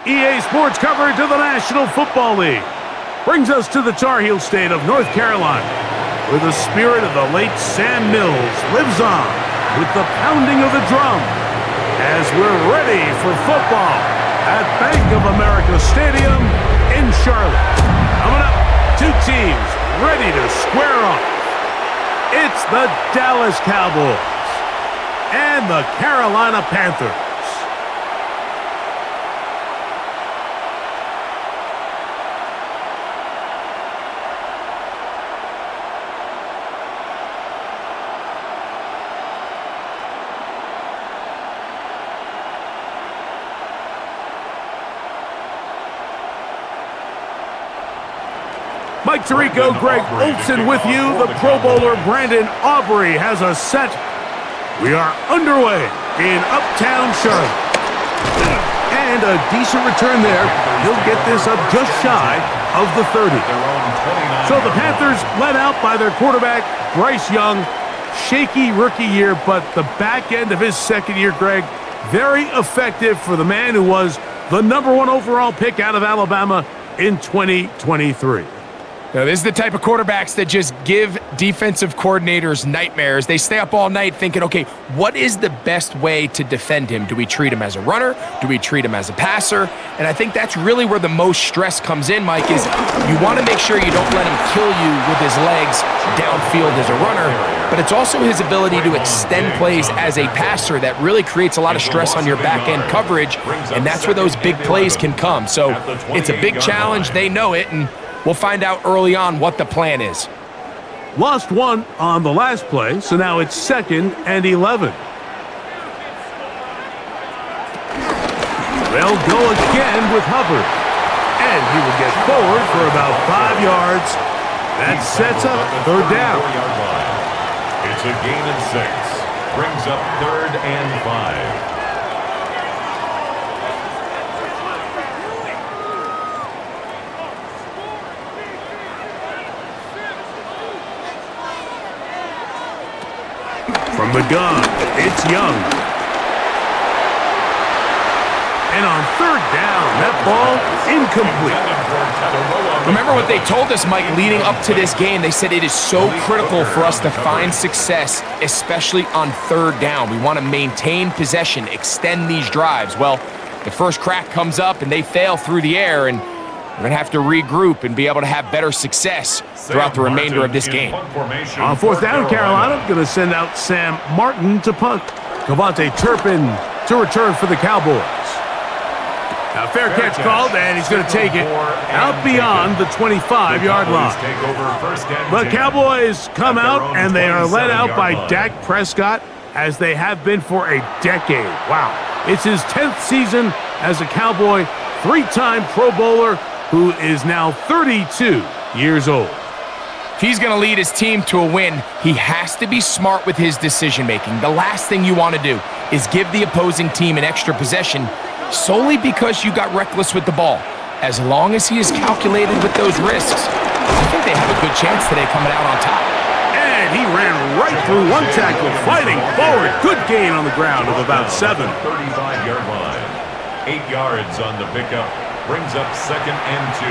EA Sports coverage of the National Football League brings us to the Tar Heel state of North Carolina, where the spirit of the late Sam Mills lives on with the pounding of the drum as we're ready for football at Bank of America Stadium in Charlotte. Coming up, two teams ready to square off. It's the Dallas Cowboys and the Carolina Panthers. Mike Tirico, Greg Olson with you. The Pro Bowler Brandon Aubrey has us set. We are underway in Uptown Charlotte. And a decent return there. He'll get this up just shy of the 30. So the Panthers led out by their quarterback, Bryce Young. Shaky rookie year, but the back end of his second year, Greg, very effective for the man who was the #1 overall pick out of Alabama in 2023. Now, this is the type of quarterbacks that just give defensive coordinators nightmares. They stay up all night thinking, okay, what is the best way to defend him? Do we treat him as a runner? Do we treat him as a passer? And I think that's really where the most stress comes in, Mike, is you want to make sure you don't let him kill you with his legs downfield as a runner, but it's also his ability to extend plays as a passer that really creates a lot of stress on your back-end coverage, and that's where those big plays can come. So it's a big challenge. They know it, and we'll find out early on what the plan is. Lost one on the last play, so now it's 2nd and 11. They'll go again with Hubbard. And he will get forward for about 5 yards. That sets up 3rd down. It's a gain of 6. Brings up 3rd and 5. From the gun, it's Young. And on 3rd down, that ball incomplete. Remember what they told us, Mike, leading up to this game. They said it is so critical for us to find success, especially on 3rd down. We want to maintain possession, extend these drives. Well, the first crack comes up and they fail through the air, and we're going to have to regroup and be able to have better success throughout the remainder of this game. On 4th down, Carolina going to send out Sam Martin to punt. Kavontae Turpin to return for the Cowboys. Now, fair catch called, and he's going to take it out beyond the 25-yard line. The Cowboys come out, and they are led out by Dak Prescott, as they have been for a decade. Wow. It's his 10th season as a Cowboy, 3-time Pro Bowler, who is now 32 years old. If he's going to lead his team to a win, he has to be smart with his decision-making. The last thing you want to do is give the opposing team an extra possession solely because you got reckless with the ball. As long as he is calculated with those risks, I think they have a good chance today coming out on top. And he ran right through one tackle, fighting forward. Good gain on the ground of about 7. 35-yard line. 8 yards on the pickup. Brings up 2nd and 2.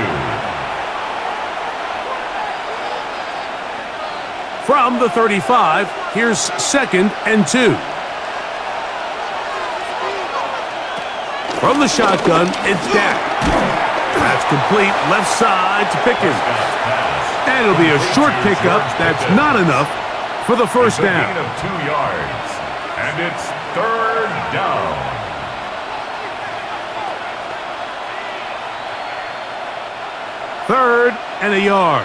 From the 35, here's 2nd and 2. From the shotgun, it's Dak. That's complete left side to Pickens. And it'll be a short pickup. That's not enough for the first down. Gain of 2 yards. And it's 3rd down. 3rd and a yard.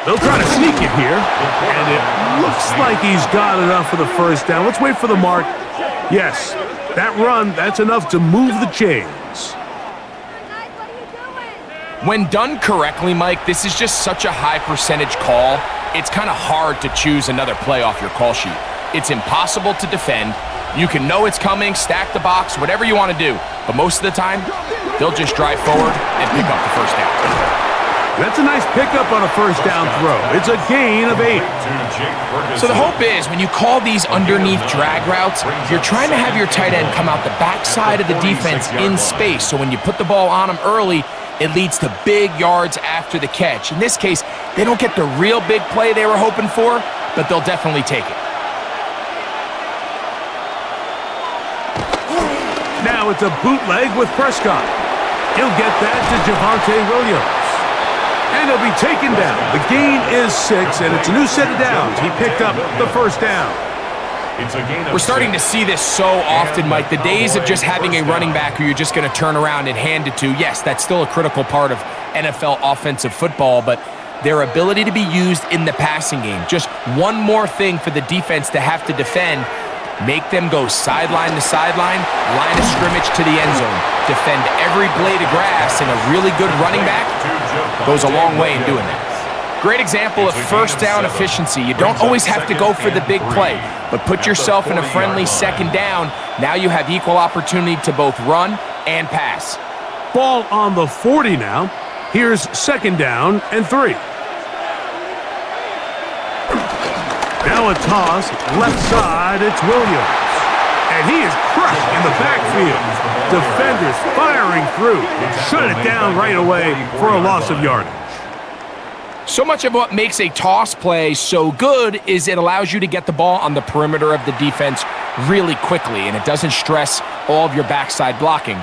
They'll try to sneak it here, and it looks like he's got enough for the first down. Let's wait for the mark. Yes, that run, that's enough to move the chains. When done correctly, Mike, this is just such a high percentage call. It's kind of hard to choose another play off your call sheet. It's impossible to defend. You can know it's coming, stack the box, whatever you want to do. But most of the time, they'll just drive forward and pick up the first down. That's a nice pickup on a first down throw. It's a gain of 8. So the hope is when you call these underneath drag routes, you're trying to have your tight end come out the backside of the defense in space. So when you put the ball on him early, it leads to big yards after the catch. In this case, they don't get the real big play they were hoping for, but they'll definitely take it. Now it's a bootleg with Prescott. He'll get that to Javonte Williams. And he'll be taken down. The gain is 6, and it's a new set of downs. He picked up the first down. We're starting to see this so often, Mike. The days of just having a running back who you're just going to turn around and hand it to, yes, that's still a critical part of NFL offensive football, but their ability to be used in the passing game, just one more thing for the defense to have to defend, make them go sideline to sideline, line of scrimmage to the end zone, defend every blade of grass, and a really good running back goes a long way in doing that. Great example of first down efficiency. You don't always have to go for the big play, but put yourself in a friendly second down. Now you have equal opportunity to both run and pass. Ball on the 40 now. Here's second down and 3. Now a toss, left side, it's Williams. And he is crushed in the backfield. Defenders firing through. Shut it down right away for a loss of yardage. So much of what makes a toss play so good is it allows you to get the ball on the perimeter of the defense really quickly, and it doesn't stress all of your backside blocking.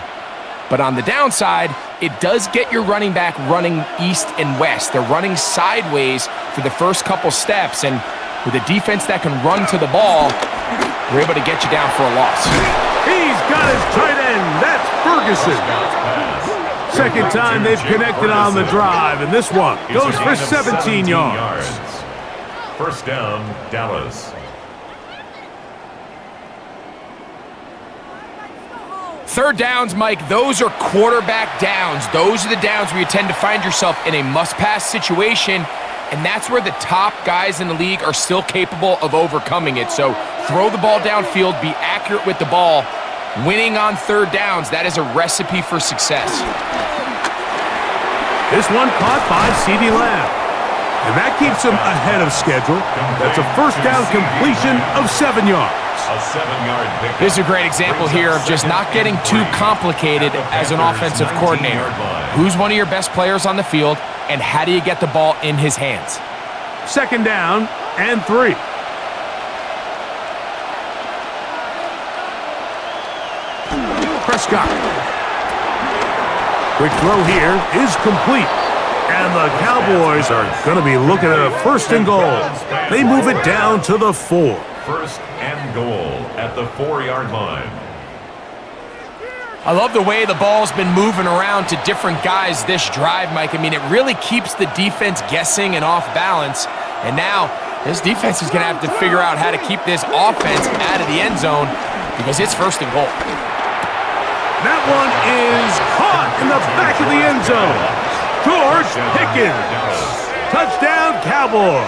But on the downside, it does get your running back running east and west. They're running sideways for the first couple steps, and with a defense that can run to the ball, we're able to get you down for a loss. He's got his tight end. That's Ferguson. Second time they've connected on the drive, and this one goes for 17 yards. First down, Dallas. Third downs, Mike, those are quarterback downs. Those are the downs where you tend to find yourself in a must-pass situation, and that's where the top guys in the league are still capable of overcoming it. So throw the ball downfield, be accurate with the ball. Winning on third downs, that is a recipe for success. This one caught by CeeDee Lamb. And that keeps him ahead of schedule. That's a first down completion of 7 yards. A 7-yard pickup. This is a great example here of just not getting too complicated as an offensive coordinator. Who's one of your best players on the field, and how do you get the ball in his hands? Second down and 3. Prescott. Quick throw here is complete. And the Cowboys are going to be looking at a first and goal. They move it down to the 4. First and goal at the 4-yard line. I love the way the ball's been moving around to different guys this drive, Mike. I mean, it really keeps the defense guessing and off balance. And now this defense is going to have to figure out how to keep this offense out of the end zone because it's first and goal. That one is caught in the back of the end zone. George Pickens. Touchdown, Cowboys.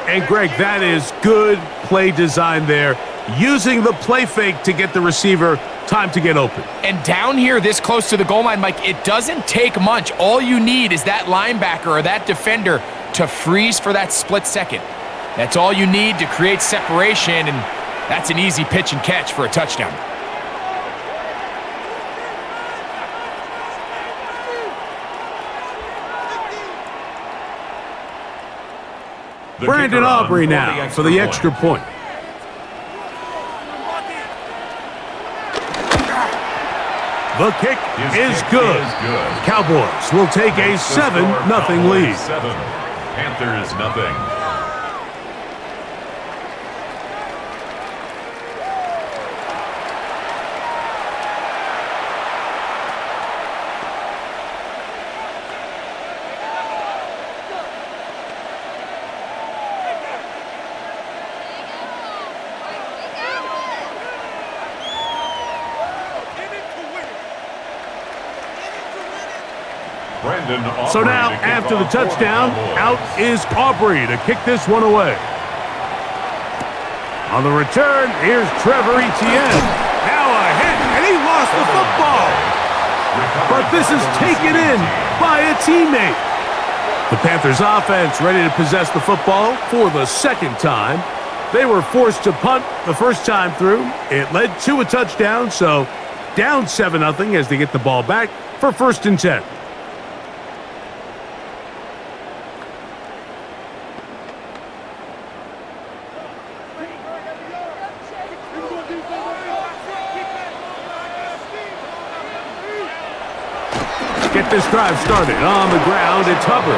And Greg, that is good play design there. Using the play fake to get the receiver time to get open. And down here this close to the goal line, Mike, it doesn't take much. All you need is that linebacker or that defender to freeze for that split second. That's all you need to create separation, and that's an easy pitch and catch for a touchdown. Brandon Aubrey now for the extra point. The kick is good. Cowboys will take a 7-0 lead. 7. Panthers nothing. So now, after the touchdown, out is Aubrey to kick this one away. On the return, here's Trevor Etienne. Now a hit, and he lost the football. but this is taken in by a teammate. The Panthers offense ready to possess the football for the second time. They were forced to punt the first time through. It led to a touchdown, so down 7-0 as they get the ball back for 1st and 10. Get this drive started on the ground. It's Hubbard.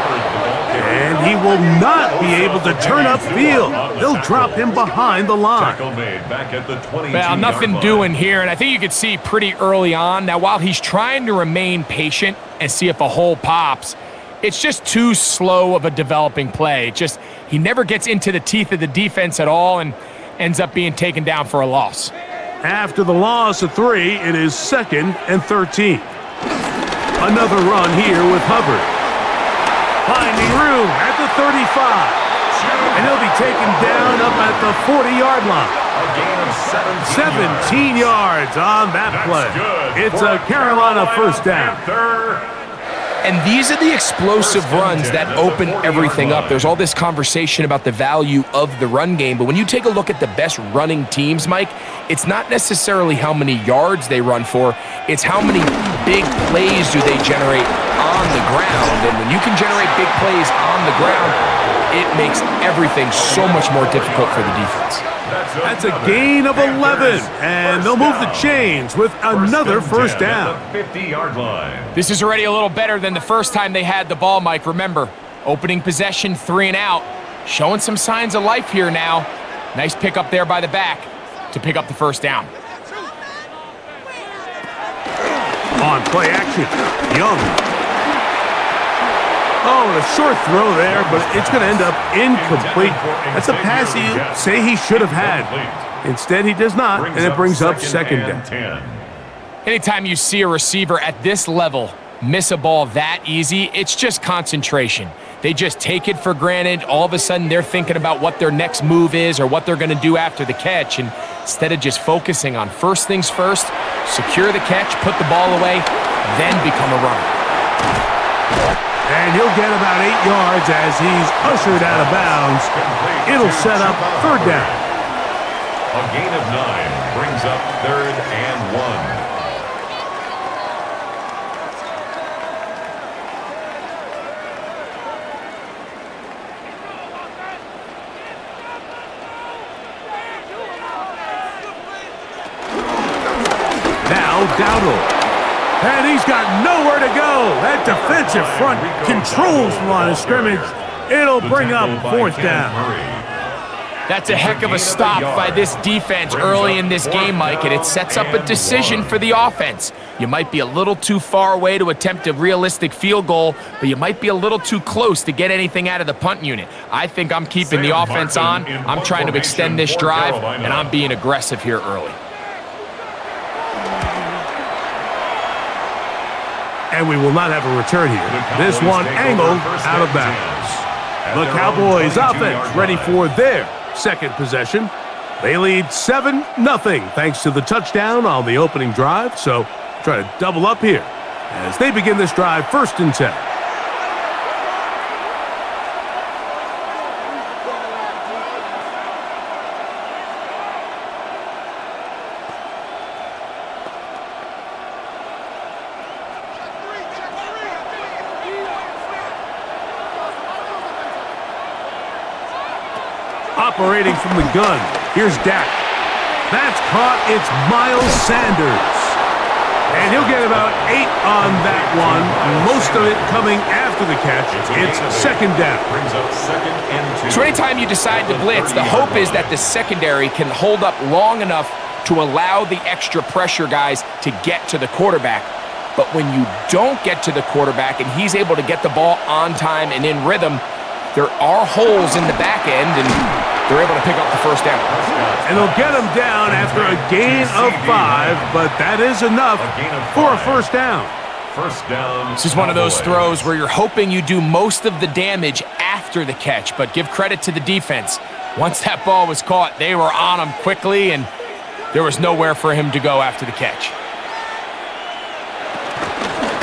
And he will not be able to turn upfield. They'll drop him behind the line. Well, nothing doing here, and I think you could see pretty early on. Now, while he's trying to remain patient and see if a hole pops, it's just too slow of a developing play. He never gets into the teeth of the defense at all and ends up being taken down for a loss. After the loss of 3, it is 2nd and 13. Another run here with Hubbard. Finding room at the 35. And he'll be taken down up at the 40-yard line. A gain of 17 yards on that play. It's a Carolina first down. And these are the explosive runs that open everything up. There's all this conversation about the value of the run game, but when you take a look at the best running teams, Mike, it's not necessarily how many yards they run for, it's how many big plays do they generate on the ground. And when you can generate big plays on the ground, it makes everything so much more difficult for the defense. That's a gain of 11, and they'll move the chains with another first down. 50-yard line. This is already a little better than the first time they had the ball, Mike. Remember, opening possession, 3 and out. Showing some signs of life here now. Nice pick up there by the back to pick up the first down. On play action, Young. Oh, a short throw there, but it's going to end up incomplete. That's a pass you say he should have had. Instead, he does not, and it brings up 2nd down. Anytime you see a receiver at this level miss a ball that easy, it's just concentration. They just take it for granted. All of a sudden, they're thinking about what their next move is or what they're going to do after the catch. And instead of just focusing on first things first, secure the catch, put the ball away, then become a runner. And he'll get about 8 yards as he's ushered out of bounds. It'll set up 3rd down. A gain of 9 brings up 3rd and 1. Now Dowdle. And he's got nowhere to go. That defensive front controls the line of scrimmage. It'll bring up 4th down. That's a heck of a stop by this defense early in this game, Mike, and it sets up a decision for the offense. You might be a little too far away to attempt a realistic field goal, but you might be a little too close to get anything out of the punt unit. I think I'm keeping the offense on. I'm trying to extend this drive, and I'm being aggressive here early. And we will not have a return here. This one angled out of bounds. The Cowboys offense ready for their 2nd possession. They lead 7-0 thanks to the touchdown on the opening drive. So try to double up here as they begin this drive 1st and 10. Operating from the gun, here's Dak. That's caught, it's Miles Sanders. And he'll get about 8 on that one, most of it coming after the catch. It's 2nd down. So anytime you decide to blitz, the hope is that the secondary can hold up long enough to allow the extra pressure guys to get to the quarterback. But when you don't get to the quarterback and he's able to get the ball on time and in rhythm, there are holes in the back end, and they're able to pick up the first down. And they'll get him down after a gain of 5, but that is enough for a first down. First down. This is one of those throws where you're hoping you do most of the damage after the catch, but give credit to the defense. Once that ball was caught, they were on him quickly, and there was nowhere for him to go after the catch.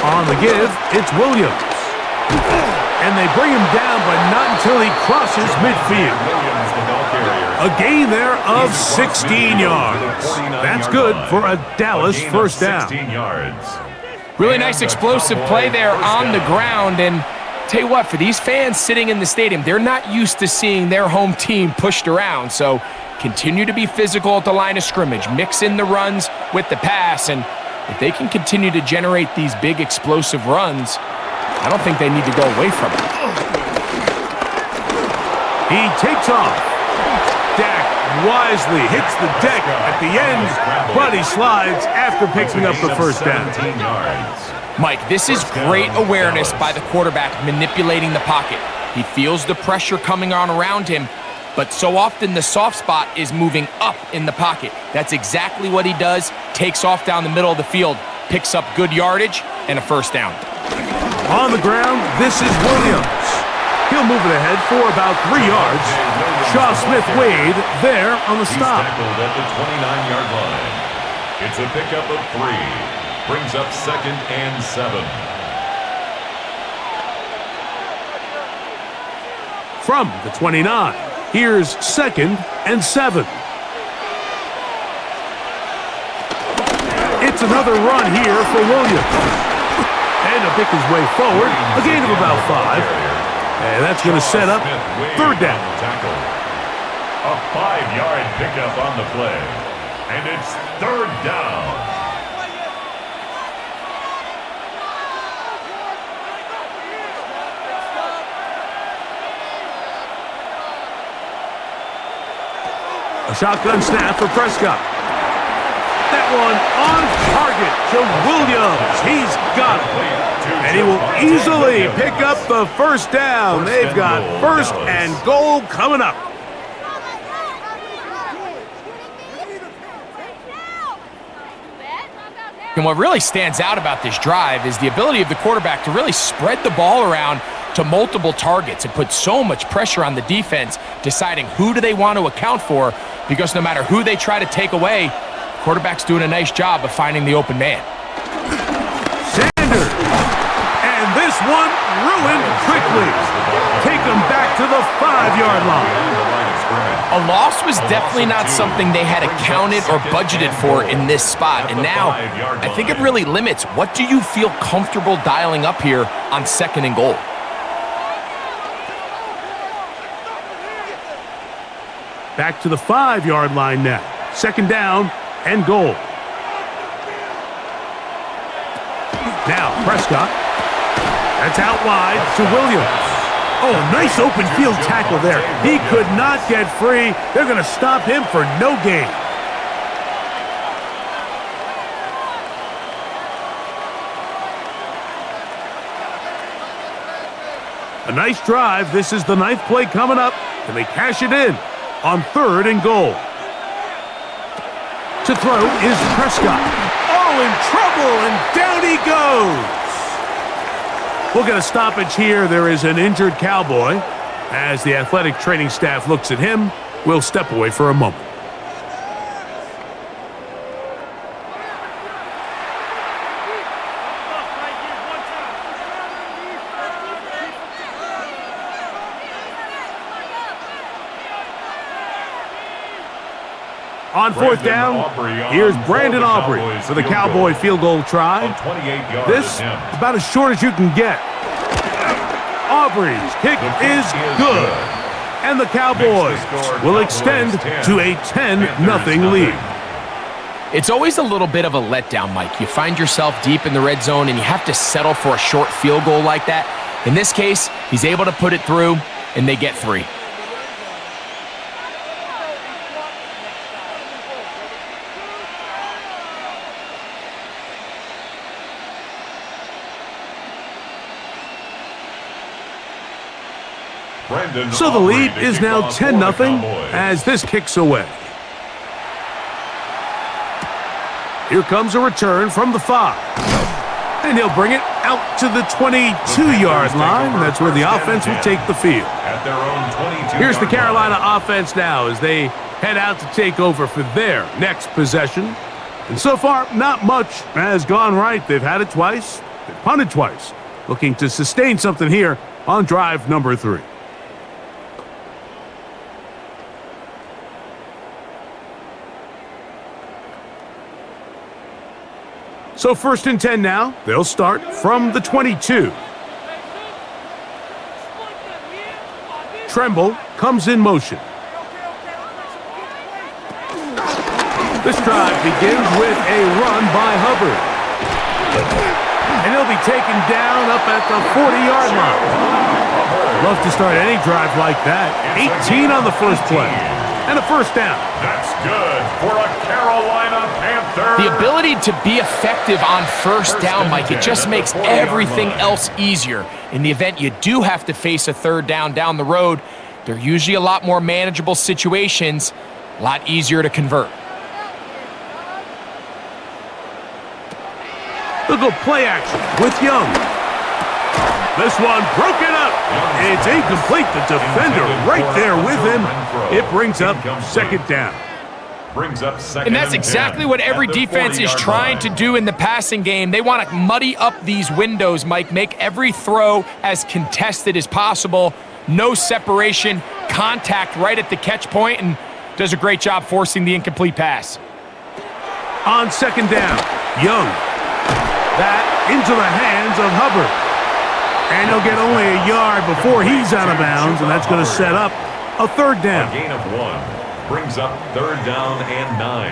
On the give, it's Williams. And they bring him down, but not until he crosses midfield. A gain there of 16 yards. That's good for a Dallas first down. Really nice explosive play there on the ground. And tell you what, for these fans sitting in the stadium, they're not used to seeing their home team pushed around. So continue to be physical at the line of scrimmage. Mix in the runs with the pass. And if they can continue to generate these big explosive runs, I don't think they need to go away from it. He takes off. Dak wisely hits the deck at the end, but he slides after picking up the first down. Mike, this is great awareness by the quarterback manipulating the pocket. He feels the pressure coming on around him, but so often the soft spot is moving up in the pocket. That's exactly what he does. Takes off down the middle of the field, picks up good yardage, and a first down. On the ground, this is Williams. He'll move it ahead for about 3 yards. Shaw Smith-Wade there on the stop. He's tackled at the 29-yard line. It's a pickup of 3. Brings up 2nd and 7. From the 29, here's 2nd and 7. It's another run here for Williams. And to pick his way forward, a gain of about 5. And that's going to set up 3rd down. A 5-yard pickup on the play. And it's 3rd down. A shotgun snap for Prescott. That one on target to Williams. He's got it. And he will easily pick up the first down. They've got 1st and goal coming up. And what really stands out about this drive is the ability of the quarterback to really spread the ball around to multiple targets and put so much pressure on the defense, deciding who do they want to account for, because no matter who they try to take away, the quarterback's doing a nice job of finding the open man. Sanders. And this one ruined quickly. Take them back to the 5-yard line. A loss was definitely not something they had accounted or budgeted for in this spot. And now, I think it really limits what do you feel comfortable dialing up here on 2nd and goal. Back to the 5-yard line now. 2nd down and goal. Now Prescott. That's out wide to Williams. Oh, nice open field tackle there. He could not get free. They're going to stop him for no gain. A nice drive. This is the 9th play coming up, and they cash it in on 3rd and goal. To throw is Prescott. Oh, in trouble, and down he goes. We'll get a stoppage here. There is an injured Cowboy. As the athletic training staff looks at him, we'll step away for a moment. On 4th down, here's Brandon Aubrey for the Cowboy field goal try. This about as short as you can get. Aubrey's kick is good. And the Cowboys will extend to a 10-0 lead. It's always a little bit of a letdown, Mike. You find yourself deep in the red zone and you have to settle for a short field goal like that. In this case, he's able to put it through and they get 3. So the lead is now 10-0 as this kicks away. Here comes a return from the 5. And he'll bring it out to the 22-yard line. That's where the offense will take the field. Here's the Carolina offense now as they head out to take over for their next possession. And so far, not much has gone right. They've had it twice, They punted twice, looking to sustain something here on drive number 3. So 1st and 10 now. They'll start from the 22. Tremble comes in motion. This drive begins with a run by Hubbard. And he'll be taken down up at the 40-yard line. Love to start any drive like that. 18 on the first play. And a first down. That's good for a Carolina Panther. The ability to be effective on first down, Mike, it just makes everything else easier. In the event you do have to face a third down the road, they're usually a lot more manageable situations, a lot easier to convert. They'll go play action with Young. This one broken up. It's incomplete. The defender right there with him. It brings up second down. And that's exactly what every defense is trying to do in the passing game. They want to muddy up these windows, Mike, make every throw as contested as possible. No separation, contact right at the catch point, and does a great job forcing the incomplete pass. On second down, Young. That into the hands of Hubbard. And he'll get only a yard before he's out of bounds, and that's going to set up a third down. A gain of 1 brings up third down and 9.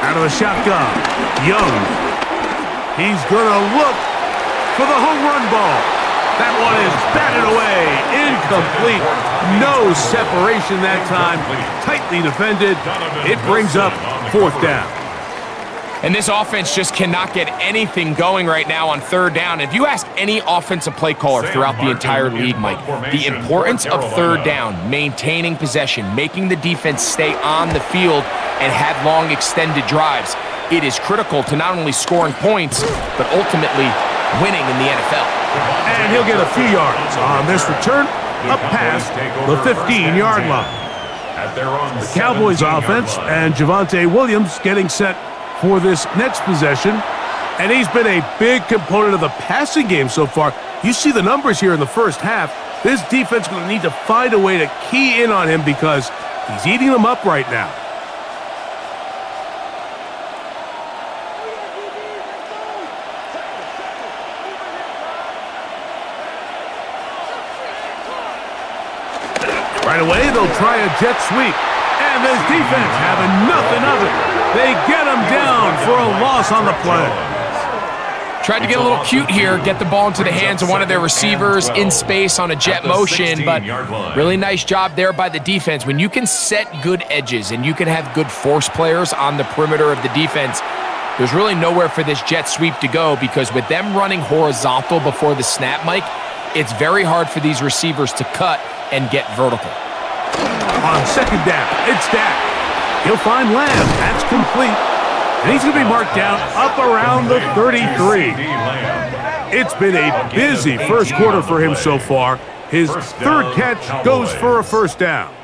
Out of the shotgun, Young. He's going to look for the home run ball. That one is batted away. Incomplete. No separation that time. Tightly defended. It brings up fourth down. And this offense just cannot get anything going right now on third down. If you ask any offensive play caller throughout the entire league, Mike, the importance of third down, maintaining possession, making the defense stay on the field and have long extended drives, it is critical to not only scoring points, but ultimately winning in the NFL. And he'll get a few yards on this return, up past the 15-yard line. The Cowboys offense and Javonte Williams getting set for this next possession. And he's been a big component of the passing game so far. You see the numbers here in the first half. This defense is going to need to find a way to key in on him because he's eating them up right now. Right away, they'll try a jet sweep. And this defense having nothing of it. They get him down for a loss on the play. Tried to get a little cute here, get the ball into the hands of one of their receivers in space on a jet motion, but really nice job there by the defense. When you can set good edges and you can have good force players on the perimeter of the defense, there's really nowhere for this jet sweep to go because with them running horizontal before the snap, Mike, it's very hard for these receivers to cut and get vertical. On second down, it's Dak. He'll find Lamb. That's complete. And he's going to be marked down up around the 33. It's been a busy first quarter for him so far. His third catch goes for a first down.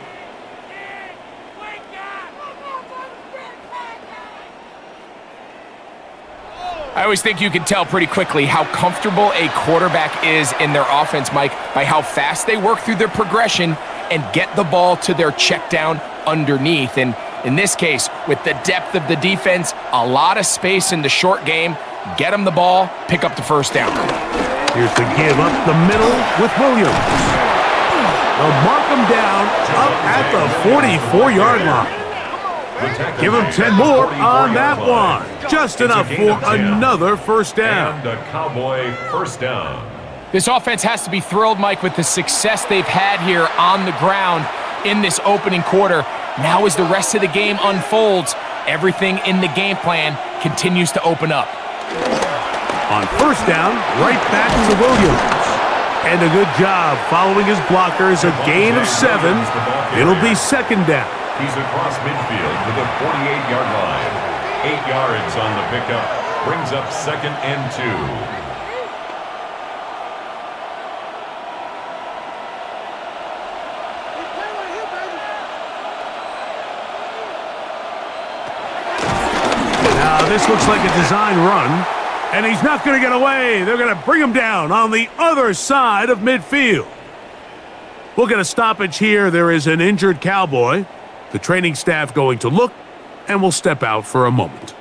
I always think you can tell pretty quickly how comfortable a quarterback is in their offense, Mike, by how fast they work through their progression and get the ball to their check down underneath. And in this case, with the depth of the defense, a lot of space in the short game, get them the ball, pick up the first down. Here's the give up the middle with Williams. They'll mark him down up at the 44-yard line. Give him 10 more on that one. Just enough for another first down. And a Cowboy first down. This offense has to be thrilled, Mike, with the success they've had here on the ground in this opening quarter. Now as the rest of the game unfolds, everything in the game plan continues to open up. On first down, right back to Williams. And a good job following his blockers, a gain of 7. It'll be second down. He's across midfield to the 48-yard line. 8 yards on the pickup. Brings up second and 2. This looks like a design run, and he's not going to get away. They're going to bring him down on the other side of midfield. We'll get a stoppage here. There is an injured Cowboy. The training staff going to look, and we'll step out for a moment.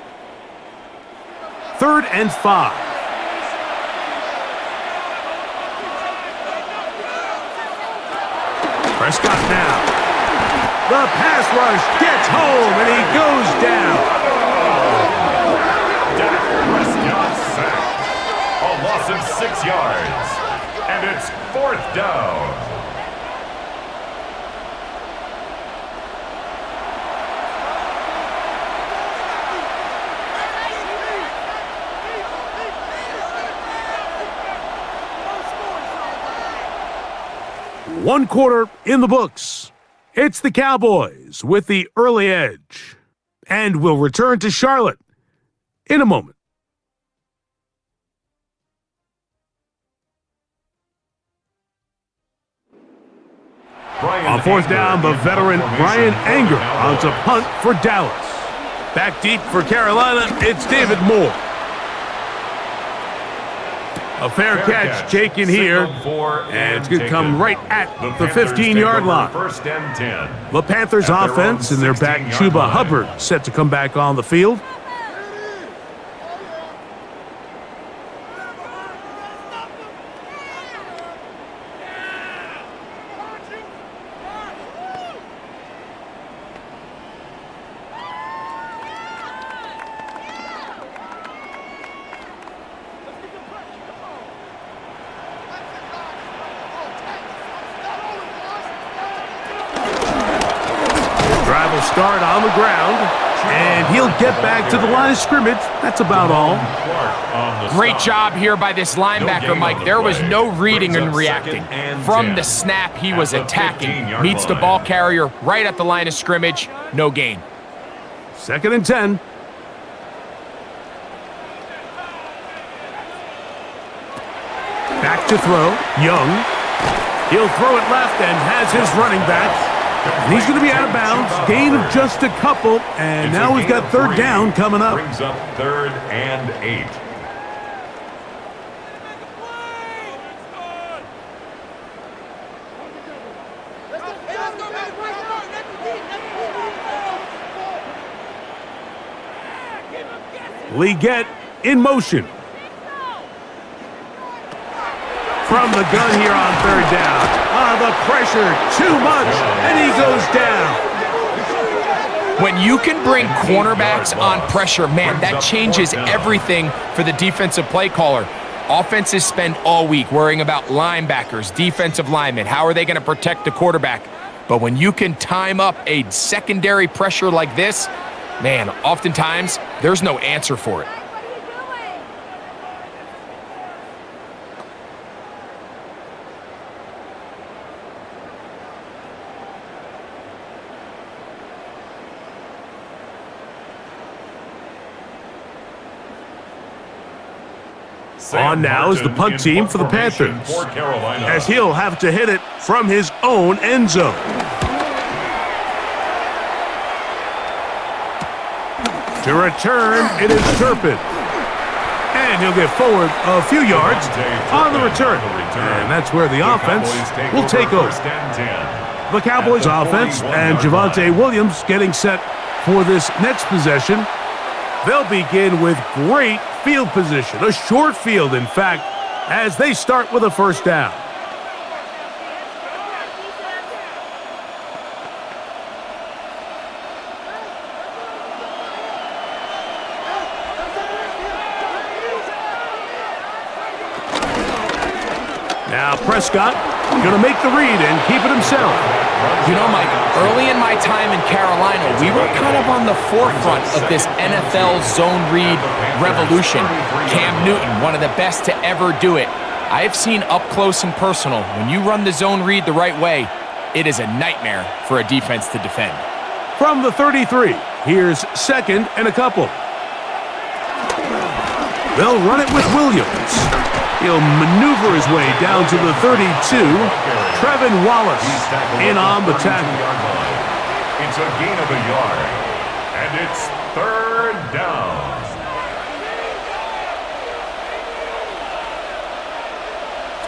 3rd and 5. Prescott now. The pass rush gets home, and he goes down. Dak Prescott sacked. A loss of 6 yards. And it's 4th down. One quarter in the books. It's the Cowboys with the early edge. And we'll return to Charlotte in a moment. On 4th down, the veteran Brian Anger on to punt for Dallas. Back deep for Carolina, it's David Moore. A fair catch taken here, and it's going to come right at the 15-yard line. The Panthers offense and their back Chuba Hubbard set to come back on the field. Start on the ground, and he'll get back to the line of scrimmage. That's about all. Great job here by this linebacker, Mike. There was no reading and reacting. From the snap, he was attacking. Meets the ball carrier right at the line of scrimmage. No gain. 2nd and 10. Back to throw. Young. He'll throw it left and has his running back. And he's going to be out of bounds. Gain of just a couple. And now we've got 3rd down coming up. Brings up 3rd and 8. Leggett in motion. From the gun here on 3rd down. The pressure, too much, and he goes down. When you can bring cornerbacks on pressure, man, that changes everything for the defensive play caller. Offenses spend all week worrying about linebackers, defensive linemen. How are they going to protect the quarterback? But when you can time up a secondary pressure like this, man, oftentimes there's no answer for it. On now is the punt team for the Panthers, as he'll have to hit it from his own end zone. To return, it is Turpin. And he'll get forward a few yards on the return. And that's where the offense will take over. The Cowboys offense and Javonte Williams getting set for this next possession. They'll begin with great field position, a short field, in fact, as they start with a 1st down. Now Prescott going to make the read and keep it himself. You know, Mike, early in my time in Carolina, we were kind of on the forefront of this NFL zone read revolution. Cam Newton, one of the best to ever do it. I have seen up close and personal, when you run the zone read the right way, it is a nightmare for a defense to defend. From the 33, here's 2nd and a couple. They'll run it with Williams. He'll maneuver his way down to the 32. Trevin Wallace in on the tackle. It's a gain of a yard, and it's 3rd down.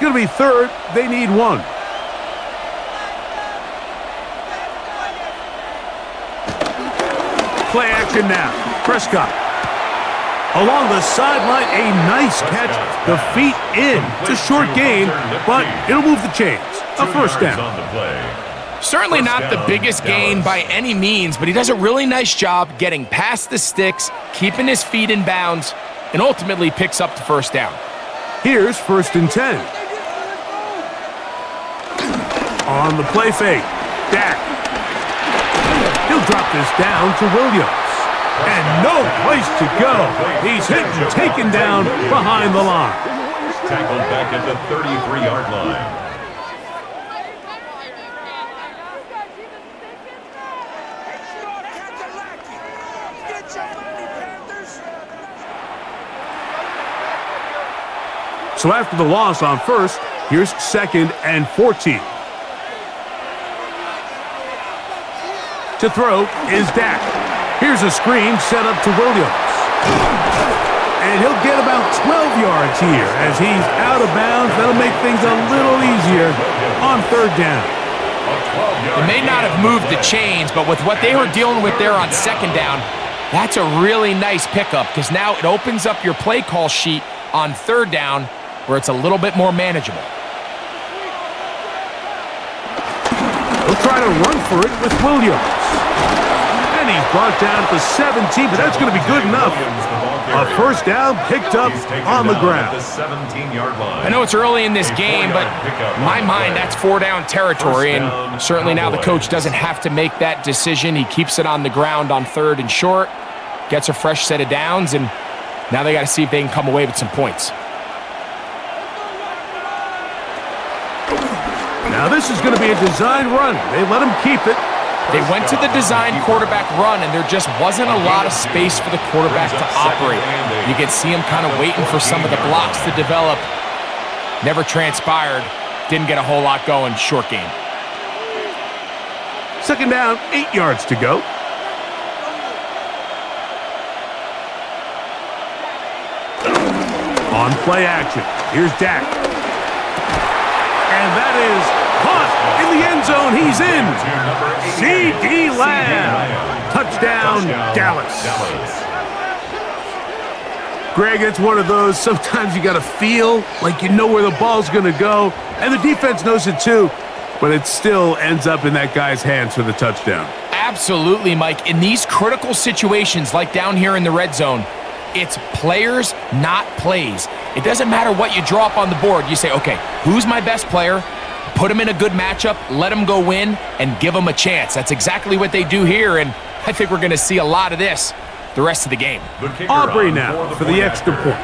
going to be third. They need one. Play action now. Prescott. Along the sideline, a nice catch. The feet in. It's a short gain, but it'll move the chains. A first down. Certainly not the biggest gain by any means, but he does a really nice job getting past the sticks, keeping his feet in bounds, and ultimately picks up the first down. Here's 1st and 10. On the play fake. Dak. He'll drop this down to Williams. And no place to go. He's hit and taken down behind the line. Tackled back at the 33-yard line. So after the loss on first, here's 2nd and 14. To throw is Dak. Here's a screen set up to Williams. And he'll get about 12 yards here as he's out of bounds. That'll make things a little easier on 3rd down. They may not have moved the chains, but with what they were dealing with there on 2nd down, that's a really nice pickup because now it opens up your play call sheet on 3rd down where it's a little bit more manageable. He'll try to run for it with Williams. And he's brought down to 17, but that's going to be good enough. A first down picked up on the ground. I know it's early in this game, but in my mind, that's 4-down territory, and certainly now the coach doesn't have to make that decision. He keeps it on the ground on 3rd and short, gets a fresh set of downs, and now they got to see if they can come away with some points. Now this is going to be a design run. They let him keep it. They went to the design quarterback run, and there just wasn't a lot of space for the quarterback to operate. You could see him kind of waiting for some of the blocks to develop. Never transpired. Didn't get a whole lot going. Short game. 2nd down, 8 yards to go. On play action, here's Dak. And that is caught in the end zone. He's in. C.D. Lamb. Touchdown, Dallas. Greg, it's one of those, sometimes you got to feel like you know where the ball's going to go, and the defense knows it too, but it still ends up in that guy's hands for the touchdown. Absolutely, Mike. In these critical situations, like down here in the red zone, it's players, not plays. It doesn't matter what you draw up on the board. You say, okay, who's my best player? Put him in a good matchup, let him go win, and give him a chance. That's exactly what they do here, and I think we're going to see a lot of this the rest of the game. Aubrey now for the extra point.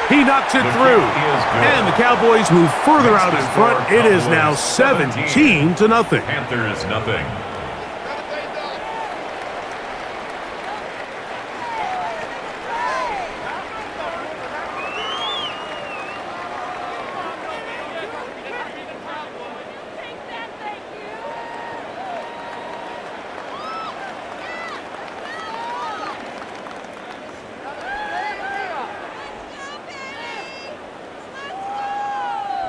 He knocks it through, and the Cowboys move further out in front. It is now 17-0. Panthers nothing.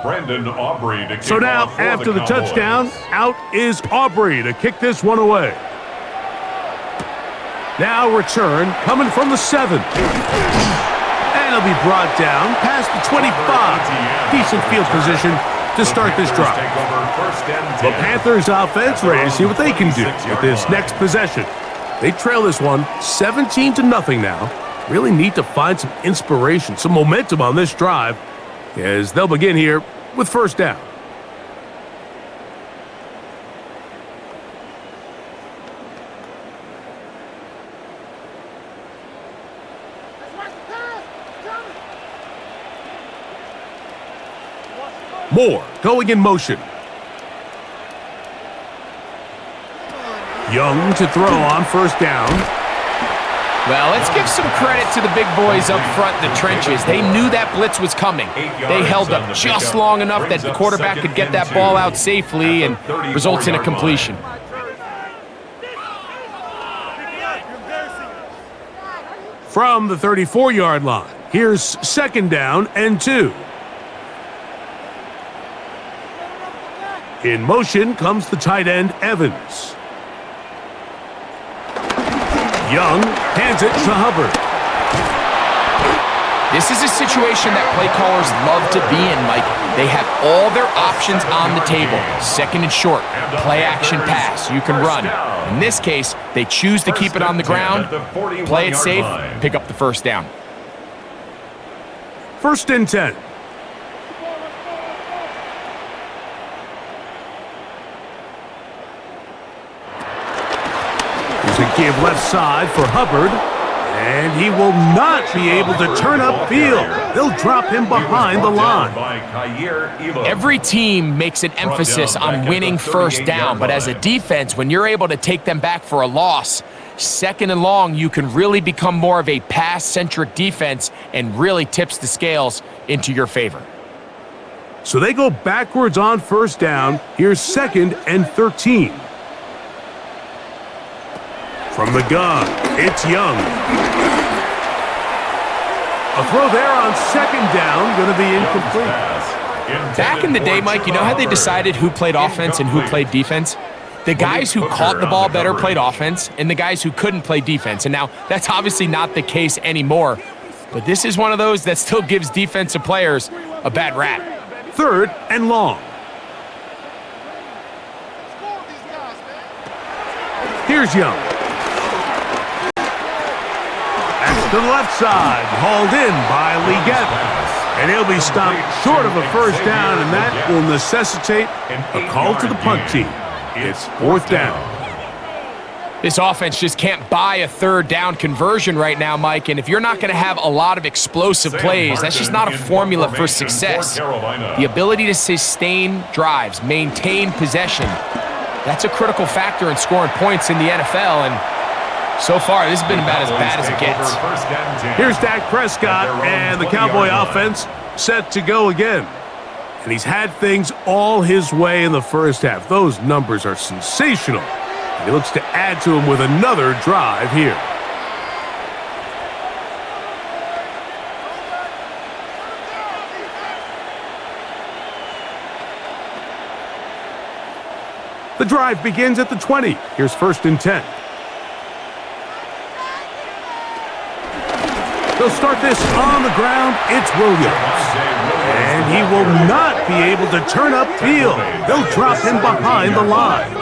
Brandon Aubrey to kick So now, off for after the Cowboys. touchdown, out is Aubrey to kick this one away. Now return coming from the 7. And he'll be brought down past the 25. Decent field position to start this drive. The Panthers offense ready to see what they can do with this next possession. They trail this one 17-0 now. Really need to find some inspiration, some momentum on this drive, as they'll begin here with first down. Moore going in motion. Young to throw on first down. Well, let's give some credit to the big boys up front in the trenches. They knew that blitz was coming. They held up just long enough that the quarterback could get that ball out safely and results in a completion. From the 34-yard line, here's second down and 2. In motion comes the tight end, Evans. Young hands it to Hubbard. This is a situation that play callers love to be in, Mike. They have all their options on the table. Second and short, play action pass. You can run. In this case, they choose to keep it on the ground, play it safe, pick up the first down. First and 10. Here's a give left side for Hubbard. And he will not be able to turn upfield. They'll drop him behind the line. Every team makes an emphasis on winning first down, but as a defense, when you're able to take them back for a loss, second and long, you can really become more of a pass-centric defense and really tips the scales into your favor. So they go backwards on first down. Here's second and 13. From the gun, it's Young. A throw there on second down, going to be incomplete. Back in the day, Mike, you know how they decided who played offense and who played defense? The guys who caught the ball better played offense, and the guys who couldn't play defense. And now, that's obviously not the case anymore. But this is one of those that still gives defensive players a bad rap. Third and long. Here's Young. To the left side, hauled in by Leggett. And he'll be stopped short of a first down, and that will necessitate a call to the punt team. It's fourth down. This offense just can't buy a third down conversion right now, Mike, and if you're not going to have a lot of explosive plays, that's just not a formula for success. The ability to sustain drives, maintain possession, that's a critical factor in scoring points in the NFL, and so far, this has been about as bad as it gets. Here's Dak Prescott, and the Cowboy offense set to go again. And he's had things all his way in the first half. Those numbers are sensational. And he looks to add to them with another drive here. The drive begins at the 20. Here's first and 10. They'll start this on the ground. It's Williams. And he will not be able to turn upfield. They'll drop him behind the line.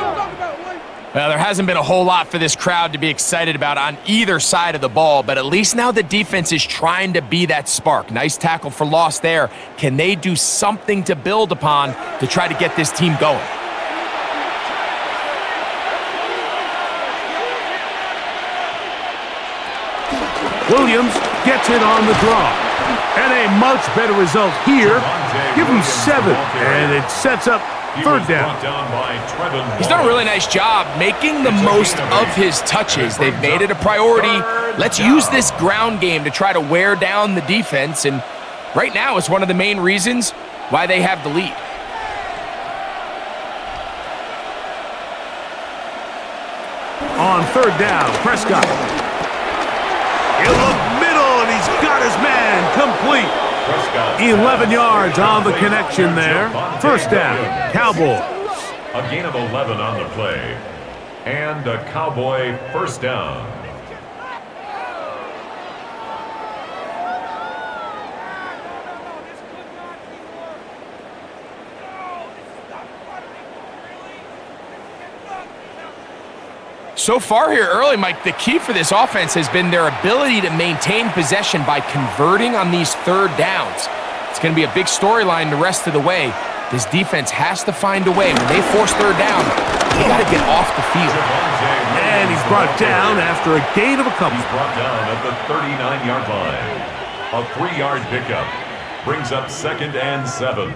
Well, there hasn't been a whole lot for this crowd to be excited about on either side of the ball, but at least now the defense is trying to be that spark. Nice tackle for loss there. Can they do something to build upon to try to get this team going? Williams gets it on the draw. And a much better result here. Give him 7, and it sets up third down. He's done a really nice job making the most of his touches. They've made it a priority. Let's use this ground game to try to wear down the defense, and right now it's one of the main reasons why they have the lead. On third down, Prescott. He'll look middle, and he's got his man complete. 11 yards on the connection there. First down, Cowboys. A gain of 11 on the play. And a Cowboy first down. So far here early, Mike, the key for this offense has been their ability to maintain possession by converting on these third downs. It's going to be a big storyline the rest of the way. This defense has to find a way. When they force third down, they got to get off the field. And he's brought down after a gain of a couple. He's brought down at the 39-yard line. A 3-yard pickup brings up second and 7.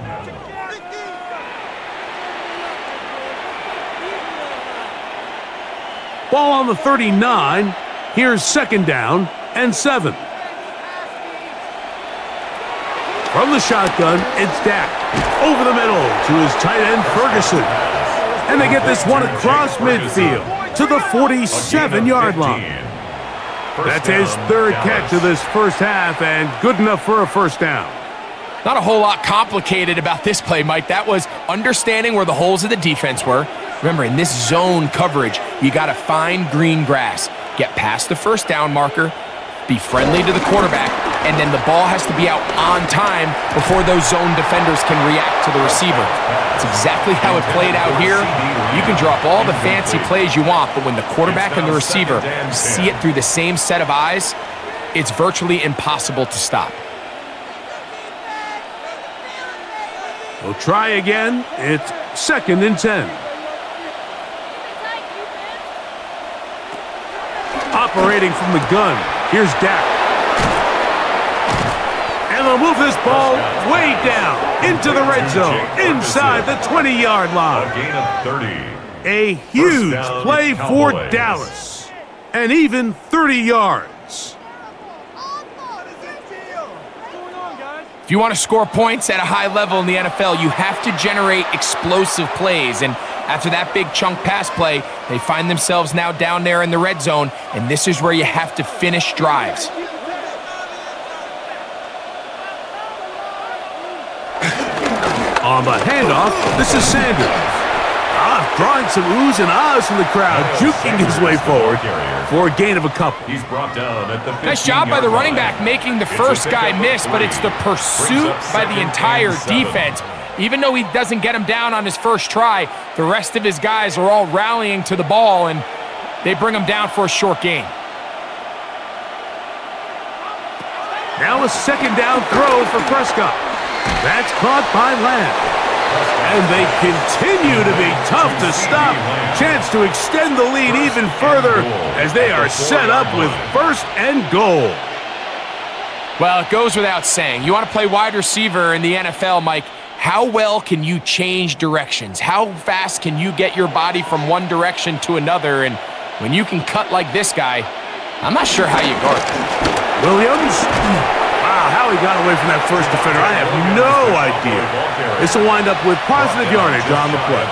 Ball on the 39. Here's second down and 7. From the shotgun, it's Dak. Over the middle to his tight end, Ferguson. And they get this one across midfield to the 47-yard line. That's his third catch of this first half, and good enough for a first down. Not a whole lot complicated about this play, Mike. That was understanding where the holes of the defense were. Remember, in this zone coverage, you got to find green grass, get past the first down marker, be friendly to the quarterback, and then the ball has to be out on time before those zone defenders can react to the receiver. That's exactly how it played out here. You can drop all the fancy plays you want, but when the quarterback and the receiver see it through the same set of eyes, it's virtually impossible to stop. We'll try again. It's 2nd and 10. Operating from the gun, here's Dak. And they'll move this ball way down into the red zone, inside the 20-yard line. A gain of 30. A huge play for Dallas. And even 30 yards. If you want to score points at a high level in the NFL, you have to generate explosive plays. And after that big chunk pass play, they find themselves now down there in the red zone, and this is where you have to finish drives. On the handoff, this is Sanders. Drawing some oohs and ahs from the crowd, juking his way forward for a gain of a couple. He's brought down at the 15-yard line. Nice job by the running back making the first guy miss, but it's the pursuit by the entire defense. Even though he doesn't get him down on his first try, the rest of his guys are all rallying to the ball, and they bring him down for a short gain. Now a 2nd down throw for Prescott. That's caught by Lamb. And they continue to be tough to stop. Chance to extend the lead even further as they are set up with 1st and goal. Well, it goes without saying. You want to play wide receiver in the NFL, Mike, how well can you change directions? How fast can you get your body from one direction to another? And when you can cut like this guy, I'm not sure how you guard him. Williams. Wow, how he got away from that first defender, I have no idea. This will wind up with positive yardage on the play.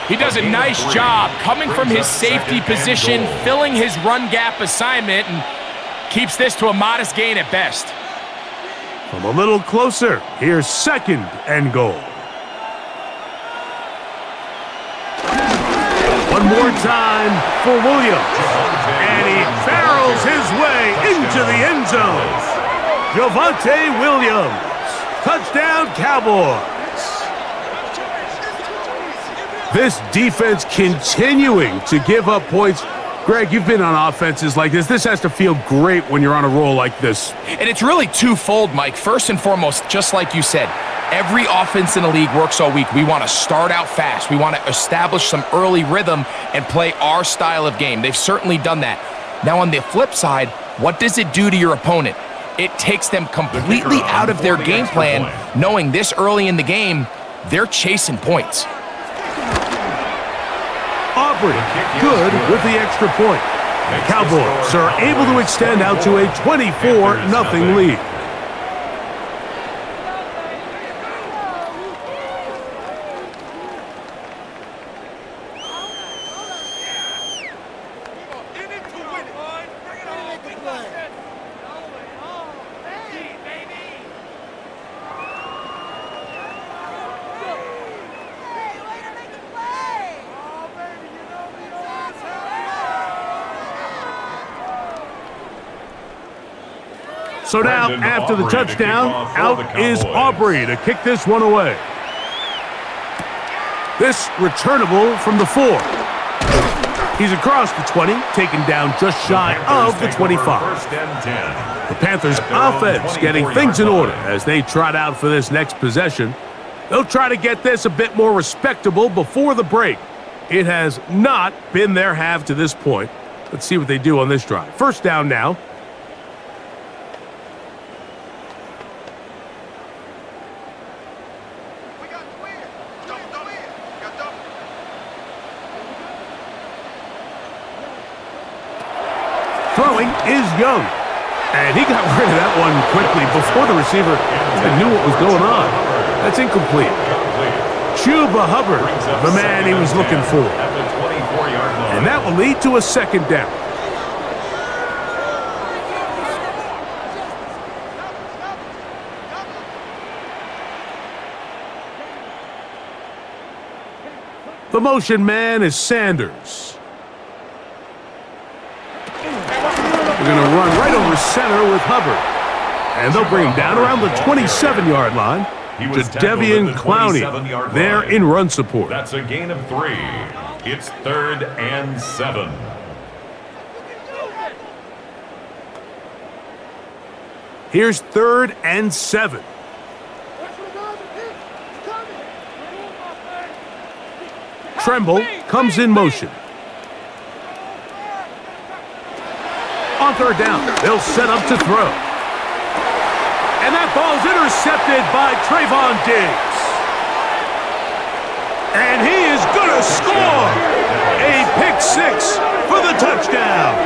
He does a nice job coming from his safety position, filling his run gap assignment, and keeps this to a modest gain at best. From a little closer, here's 2nd and goal. One more time for Williams. And he barrels his way into the end zone. Javonte Williams. Touchdown, Cowboys. This defense continuing to give up points. Greg, you've been on offenses like this. This has to feel great when you're on a roll like this. And it's really twofold, Mike. First and foremost, just like you said, every offense in the league works all week. We want to start out fast. We want to establish some early rhythm and play our style of game. They've certainly done that. Now, on the flip side, what does it do to your opponent? It takes them completely out of their game plan, knowing this early in the game, they're chasing points. Aubrey, good with the extra point. The Cowboys are able to extend out to a 24-0 lead. So now, after the touchdown, out is Aubrey to kick this one away. This returnable from the 4. He's across the 20, taken down just shy of the 25. The Panthers offense getting things in order as they trot out for this next possession. They'll try to get this a bit more respectable before the break. It has not been their half to this point. Let's see what they do on this drive. First down now. Throwing is Young. And he got rid of that one quickly before the receiver even knew what was going on. That's incomplete. Chuba Hubbard, the man he was looking for. And that will lead to a 2nd down. motion man is Sanders. We're going to run right over center with Hubbard. And they'll bring him down around the 27-yard line to Devian Clowney there in run support. That's a gain of 3. It's 3rd and 7. Here's 3rd and 7. Tremble comes in motion. On 3rd down, they'll set up to throw. And that ball's intercepted by Trayvon Diggs. And he is going to score a pick 6 for the touchdown.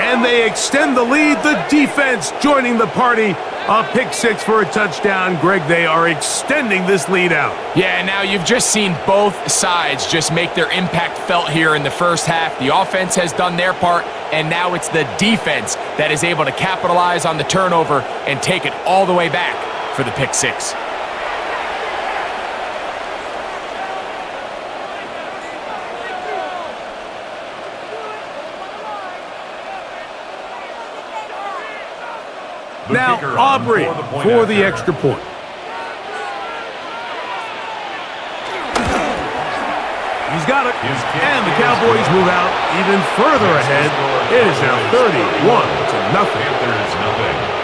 And they extend the lead. The defense joining the party. A pick 6 for a touchdown. Greg, they are extending this lead out. Yeah, now you've just seen both sides just make their impact felt here in the first half. The offense has done their part, and now it's the defense that is able to capitalize on the turnover and take it all the way back for the pick 6. Now Aubrey for the extra point. He's got it. And the Cowboys move out even further ahead. It is now 31-0. Panthers nothing.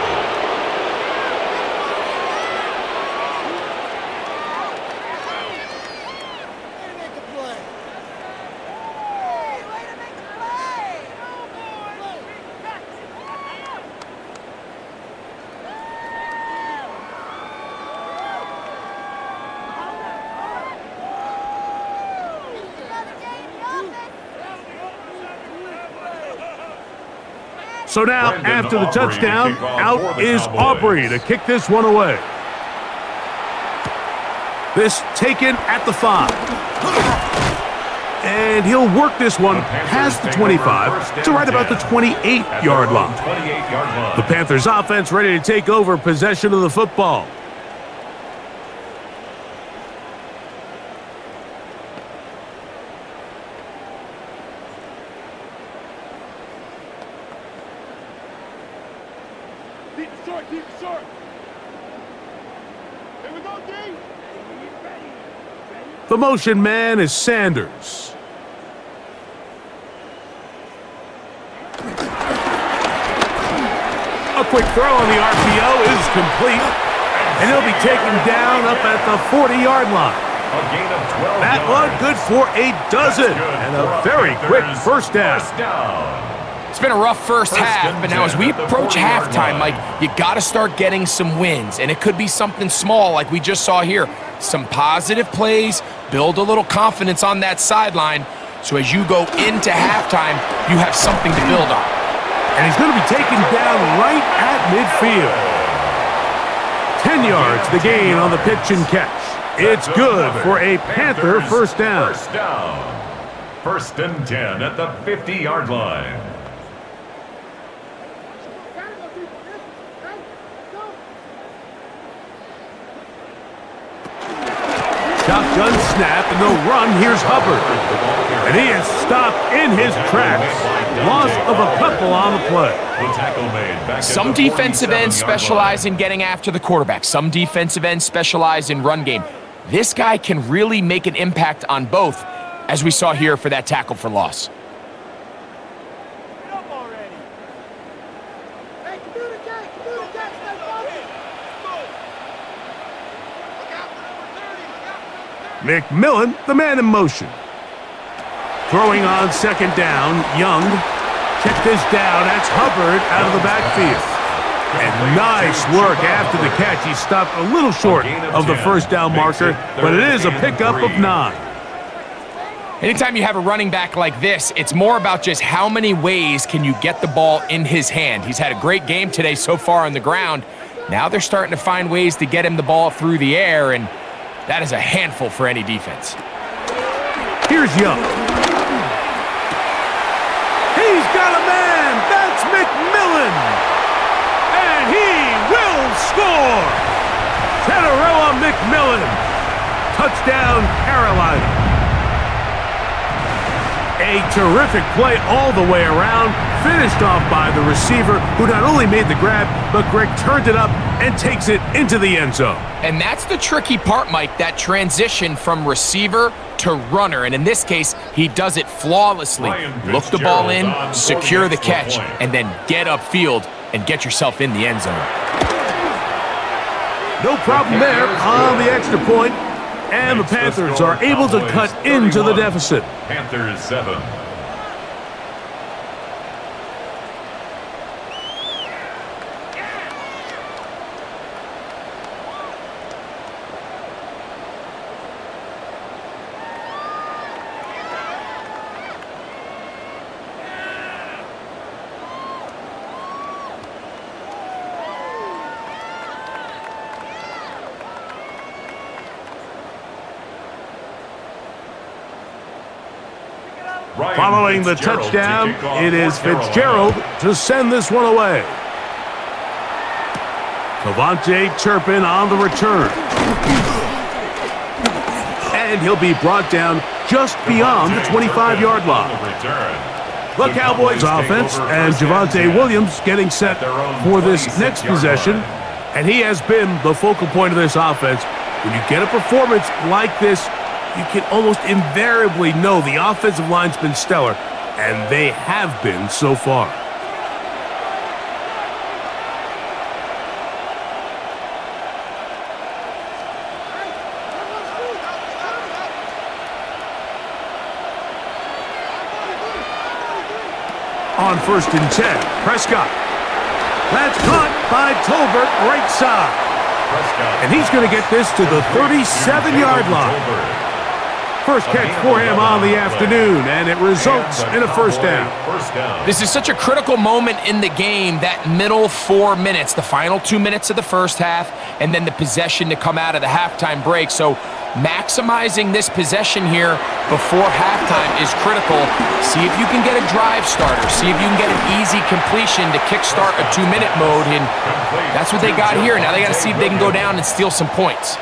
So now, after the touchdown, out is Aubrey to kick this one away. This taken at the 5. And he'll work this one past the 25 to right about the 28-yard line. The Panthers offense ready to take over possession of the football. Keep it short. Here we go, D. The motion man is Sanders. A quick throw on the RPO is complete, and he'll be taken down up at the 40-yard line. A gain of 12 That one good for a dozen, and a very quick first down. It's been a rough first half, but now as we approach halftime, Mike, you got to start getting some wins, and it could be something small like we just saw here. Some positive plays, build a little confidence on that sideline, so as you go into halftime, you have something to build on. And he's going to be taken down right at midfield. 10 yards the gain on the pitch and catch. It's good for a Panther first down. First and 10 at the 50-yard line. Shotgun snap, and they'll run. Here's Hubbard. And he is stopped in his tracks. Loss of a couple on the play. Some defensive ends specialize in getting after the quarterback. Some defensive ends specialize in run game. This guy can really make an impact on both, as we saw here for that tackle for loss. McMillan, the man in motion. Throwing on second down, Young. Check this down, that's Hubbard out of the backfield. And nice work after the catch. He stopped a little short of the first down marker, but it is a pickup of 9. Anytime you have a running back like this, it's more about just how many ways can you get the ball in his hand. He's had a great game today so far on the ground. Now they're starting to find ways to get him the ball through the air, and that is a handful for any defense. Here's Young. He's got a man. That's McMillan. And he will score. Teteroa McMillan. Touchdown, Carolina. A terrific play all the way around, finished off by the receiver, who not only made the grab, but Greg turned it up and takes it into the end zone. And that's the tricky part, Mike, that transition from receiver to runner. And in this case, he does it flawlessly. Look the ball in, secure the catch, and then get upfield and get yourself in the end zone. No problem there on the extra point. And the Panthers are able to cut into the deficit. Panthers 7. Following the touchdown, it is Fitzgerald to send this one away. Devontae Turpin on the return. And he'll be brought down just beyond the 25-yard line. The Cowboys offense and Javonte Williams getting set for this next possession. And he has been the focal point of this offense. When you get a performance like this, you can almost invariably know the offensive line's been stellar, and they have been so far. On 1st and 10, Prescott. That's caught by Tolbert right side. And he's going to get this to the 37-yard line. First catch for him on the afternoon, and it results in a first down. This is such a critical moment in the game, that middle 4 minutes, the final 2 minutes of the first half, and then the possession to come out of the halftime break. So maximizing this possession here before halftime is critical. See if you can get a drive starter. See if you can get an easy completion to kickstart a 2-minute mode, and that's what they got here. Now they got to see if they can go down and steal some points.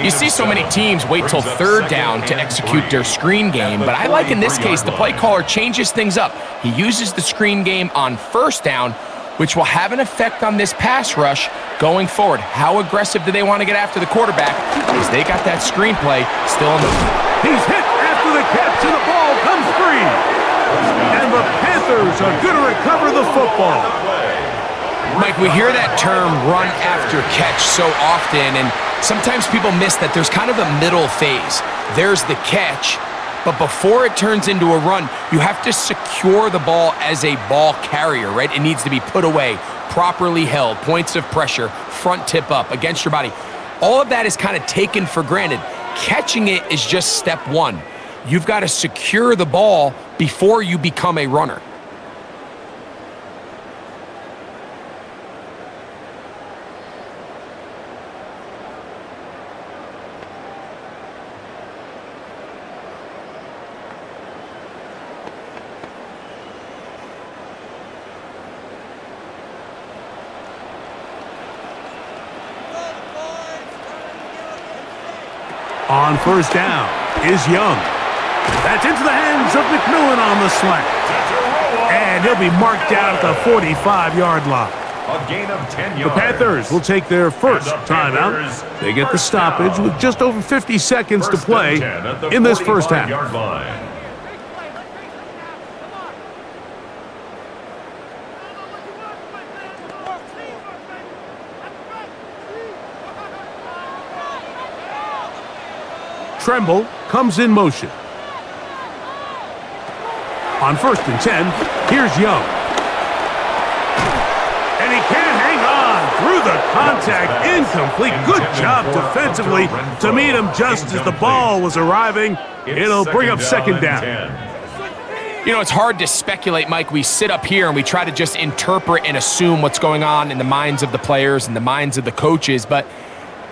You see so many teams wait till third down to execute their screen game, but I like in this case the play caller changes things up. He uses the screen game on first down, which will have an effect on this pass rush going forward. How aggressive do they want to get after the quarterback? Because they got that screen play still in the... He's hit after the catch, and the ball comes free. And the Panthers are going to recover the football. Mike, we hear that term run after catch so often, and sometimes people miss that there's kind of a middle phase. There's the catch, but before it turns into a run, you have to secure the ball as a ball carrier, right? It needs to be put away, properly held, points of pressure, front tip up against your body. All of that is kind of taken for granted. Catching it is just step one. You've got to secure the ball before you become a runner. On first down is Young. That's into the hands of McMillan on the slant. And he'll be marked down at the 45-yard line. A gain of 10 The yards. Panthers will take their first timeout. They get the stoppage with just over 50 seconds to play in this first half. Tremble comes in motion. On 1st and 10, here's Young. And he can't hang on through the contact. Incomplete. Good job defensively to meet him just as the ball was arriving. It'll bring up second down. You know, it's hard to speculate, Mike. We sit up here and we try to just interpret and assume what's going on in the minds of the players and the minds of the coaches, but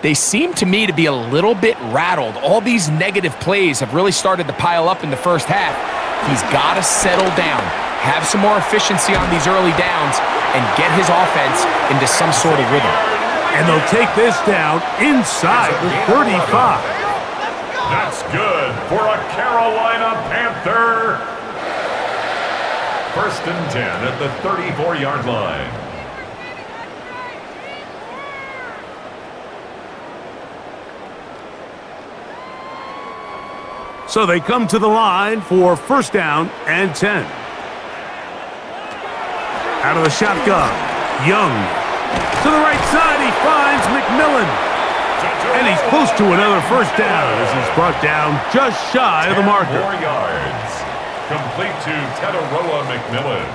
they seem to me to be a little bit rattled. All these negative plays have really started to pile up in the first half. He's got to settle down, have some more efficiency on these early downs, and get his offense into some sort of rhythm. And they'll take this down inside the 35. That's good for a Carolina Panther. 1st and 10 at the 34-yard line. So they come to the line for 1st down and 10. Out of the shotgun, Young. To the right side, he finds McMillan. And he's close to another 1st down as he's brought down just shy of the marker. 10 more yards. Complete to Tataroa McMillan.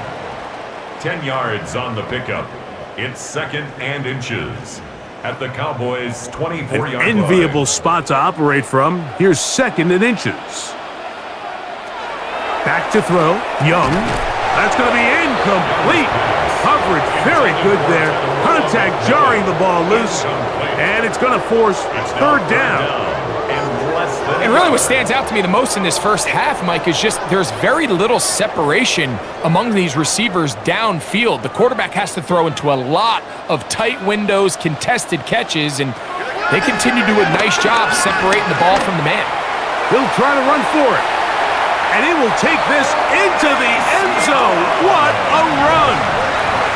10 yards on the pickup. It's 2nd and inches at the Cowboys' 24-yard line. An enviable spot to operate from. Here's 2nd and inches. Back to throw. Young. That's going to be incomplete. Coverage very good there. Contact jarring the ball loose. And it's going to force 3rd down. And really what stands out to me the most in this first half, Mike, is just there's very little separation among these receivers downfield. The quarterback has to throw into a lot of tight windows, contested catches, and they continue to do a nice job separating the ball from the man. He'll try to run for it. And he will take this into the end zone. What a run!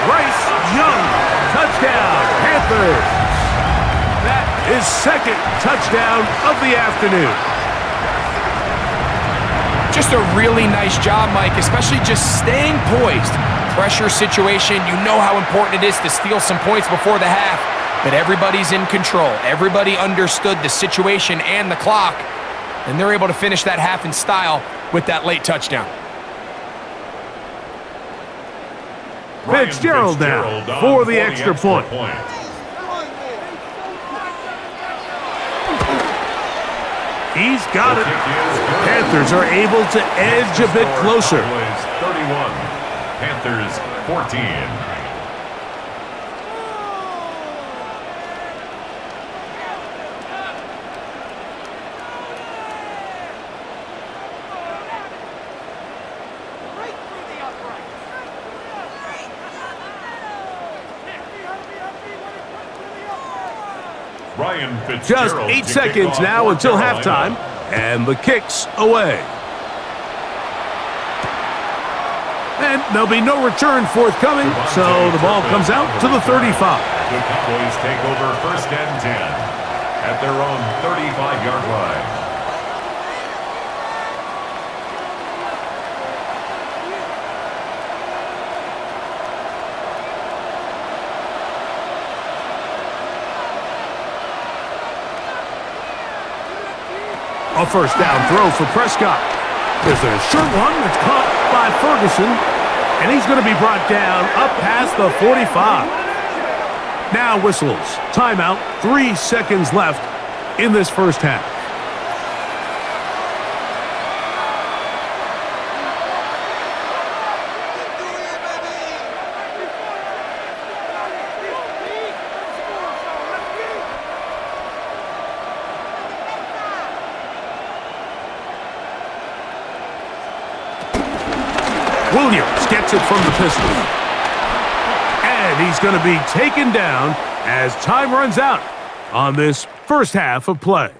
Bryce Young, touchdown, Panthers. That is 2nd touchdown of the afternoon. Just a really nice job, Mike, especially just staying poised. Pressure situation, you know how important it is to steal some points before the half, but everybody's in control. Everybody understood the situation and the clock, and they're able to finish that half in style with that late touchdown. Fitzgerald now for the extra point. He's got it. Panthers are able to edge a bit closer. 31, Panthers 14. Just 8 seconds now until halftime, and the kick's away. And there'll be no return forthcoming, so the ball comes out to the 35. The Cowboys take over 1st and 10 at their own 35-yard line. A 1st down throw for Prescott. There's a short one that's caught by Ferguson, and he's going to be brought down up past the 45. Now whistles. Timeout. 3 seconds left in this first half. Williams gets it from the pistol. And he's going to be taken down as time runs out on this first half of play.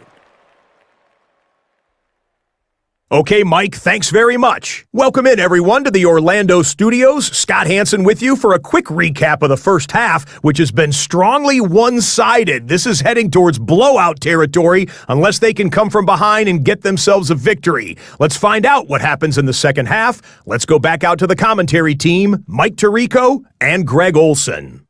Okay, Mike, thanks very much. Welcome in, everyone, to the Orlando studios. Scott Hansen with you for a quick recap of the first half, which has been strongly one-sided. This is heading towards blowout territory unless they can come from behind and get themselves a victory. Let's find out what happens in the second half. Let's go back out to the commentary team, Mike Tirico and Greg Olson.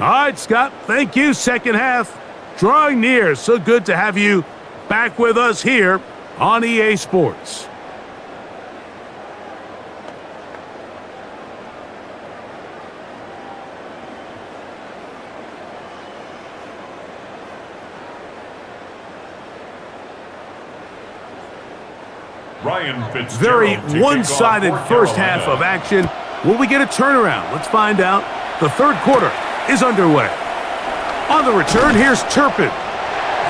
All right, Scott, thank you. Second half drawing near. So good to have you back with us here on EA Sports. Very one-sided first half of action. Will we get a turnaround? Let's find out. The third quarter is underway. On the return, here's Turpin.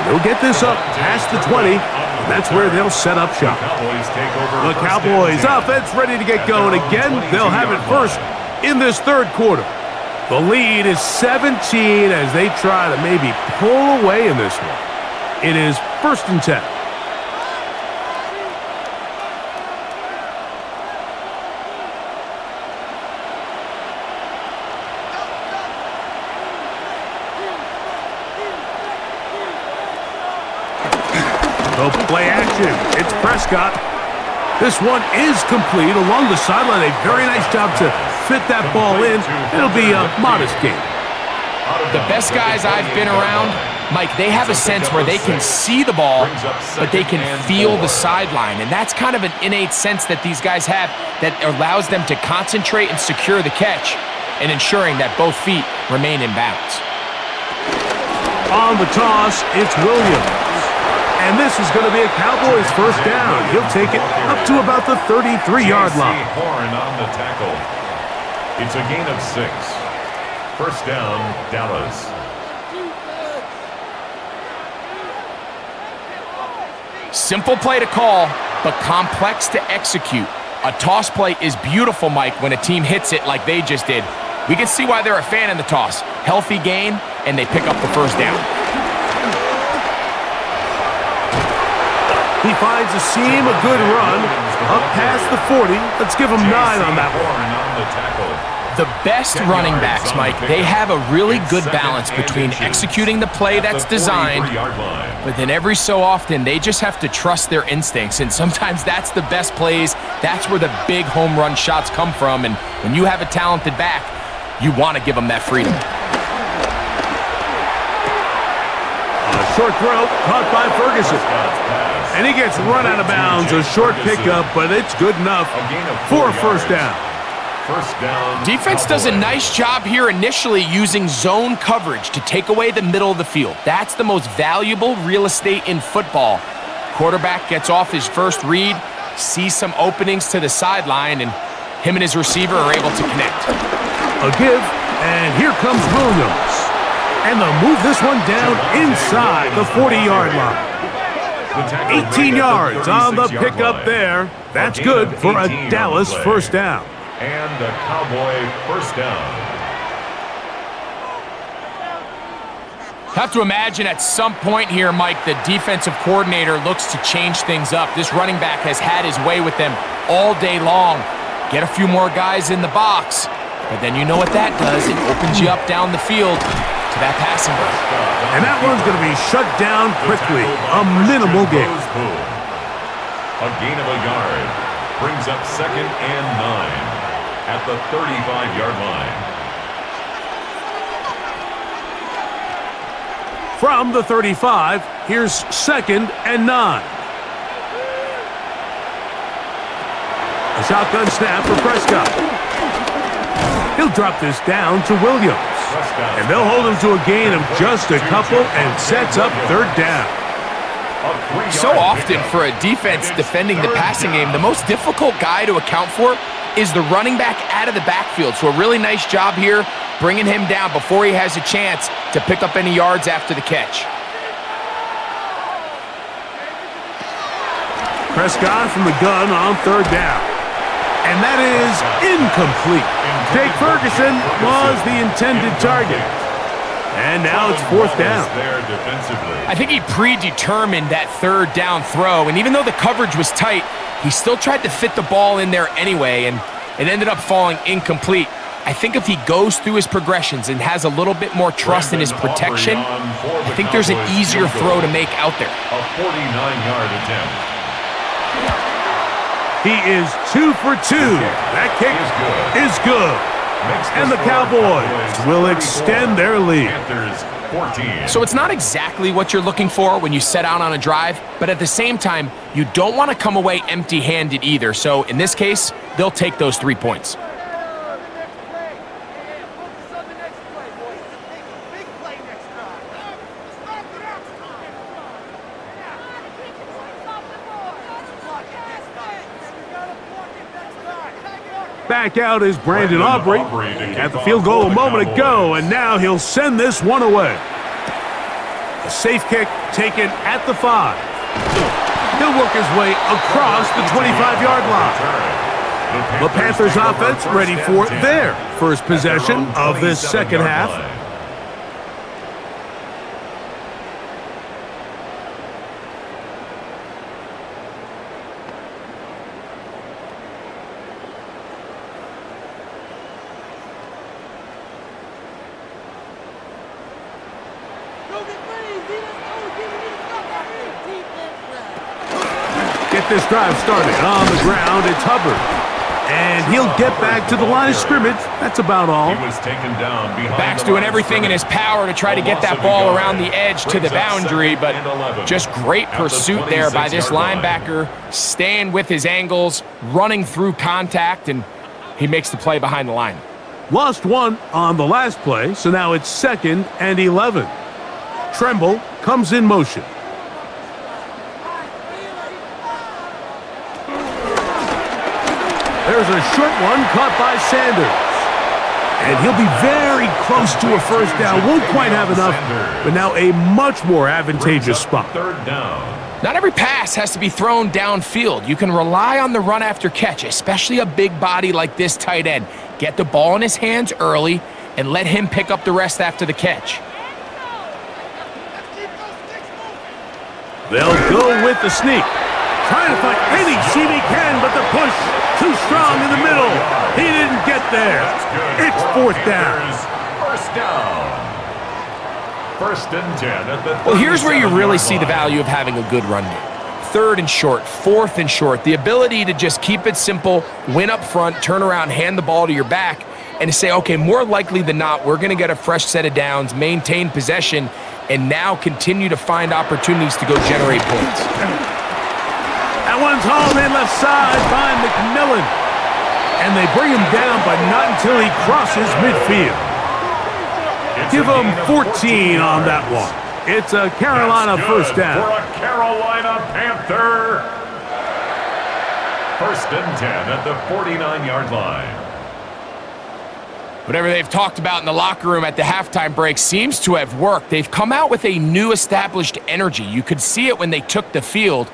They'll get this up past the 20, and that's where they'll set up shop. The Cowboys offense ready to get going again. They'll have it first in this third quarter. The lead is 17 as they try to maybe pull away in this one. It is 1st and 10. The play action. It's Prescott. This one is complete along the sideline. A very nice job to fit that ball in. It'll be a modest game. The best guys I've been around, Mike, they have a sense where they can see the ball, but they can feel the sideline. And that's kind of an innate sense that these guys have that allows them to concentrate and secure the catch and ensuring that both feet remain in bounds. On the toss, it's Williams. And this is going to be a Cowboys first down. He'll take it up to about the 33-yard line. Horn on the tackle. It's a gain of 6. First down, Dallas. Simple play to call, but complex to execute. A toss play is beautiful, Mike, when a team hits it like they just did. We can see why they're a fan in the toss. Healthy gain, and they pick up the first down. He finds a seam, a good run, up past the 40. Let's give him 9 on that one. The best running backs, Mike, they have a really good balance between executing the play that's designed, but then every so often they just have to trust their instincts, and sometimes that's the best plays. That's where the big home run shots come from, and when you have a talented back, you want to give them that freedom. A short throw caught by Ferguson. And he gets run out of bounds. A short pickup, but it's good enough for a first down. Defense does a nice job here initially using zone coverage to take away the middle of the field. That's the most valuable real estate in football. Quarterback gets off his first read, sees some openings to the sideline, and him and his receiver are able to connect. A give, and here comes Williams. And they'll move this one down inside the 40-yard line. 18 yards on the pickup there. That's good for a Dallas first down. And a Cowboy first down. Have to imagine at some point here, Mike, the defensive coordinator looks to change things up. This running back has had his way with them all day long. Get a few more guys in the box, but then you know what that does. It opens you up down the field to that passing game. And that one's going to be shut down quickly. A minimal gain. A gain of a yard brings up 2nd and 9 at the 35-yard line. From the 35, here's 2nd and 9. A shotgun snap for Prescott. He'll drop this down to Williams. And they'll hold him to a gain of just a couple and sets up third down. So often for a defense defending the passing game, the most difficult guy to account for is the running back out of the backfield. So a really nice job here bringing him down before he has a chance to pick up any yards after the catch. Prescott from the gun on third down. And that is incomplete. Jake Ferguson was the intended target. And now it's 4th down. I think he predetermined that third down throw, and even though the coverage was tight, he still tried to fit the ball in there anyway, and it ended up falling incomplete. I think if he goes through his progressions and has a little bit more trust in his protection, I think there's an easier throw to make out there. A 49-yard attempt. He is 2 for 2. That kick is good. And the Cowboys will extend their lead. So it's not exactly what you're looking for when you set out on a drive, but at the same time, you don't want to come away empty-handed either. So in this case, they'll take those 3 points. Back out is Brandon Aubrey at the field goal a moment ago, and now he'll send this one away. A safe kick taken at the 5. He'll work his way across the 25-yard line. The Panthers offense ready for their first possession of this second half. Get this drive started. On the ground, it's Hubbard. And he'll get back to the line of scrimmage. That's about all. He was taken down behind Back's doing everything in his power to try to get that ball around the edge to the boundary, but just great pursuit there by this linebacker, staying with his angles, running through contact, and he makes the play behind the line. Lost one on the last play, so now it's 2nd and 11. Tremble comes in motion. There's a short one caught by Sanders. And he'll be very close to a first down. Won't quite have enough, but now a much more advantageous spot. 3rd down. Not every pass has to be thrown downfield. You can rely on the run after catch, especially a big body like this tight end. Get the ball in his hands early and let him pick up the rest after the catch. They'll go with the sneak. Trying to find any seam he can, but the push too strong in the middle. He didn't get there. It's 4th down. First down. 1st and 10 at the Well, here's where you really see the value of having a good run game. 3rd and short, 4th and short. The ability to just keep it simple, win up front, turn around, hand the ball to your back, and to say, okay, more likely than not, we're going to get a fresh set of downs, maintain possession, and now continue to find opportunities to go generate points. That one's hauled in left side by McMillan. And they bring him down, but not until he crosses midfield. Give him 14 on that one. It's a Carolina first down. For a Carolina Panther. 1st and 10 at the 49-yard line. Whatever they've talked about in the locker room at the halftime break seems to have worked. They've come out with a new established energy. You could see it when they took the field.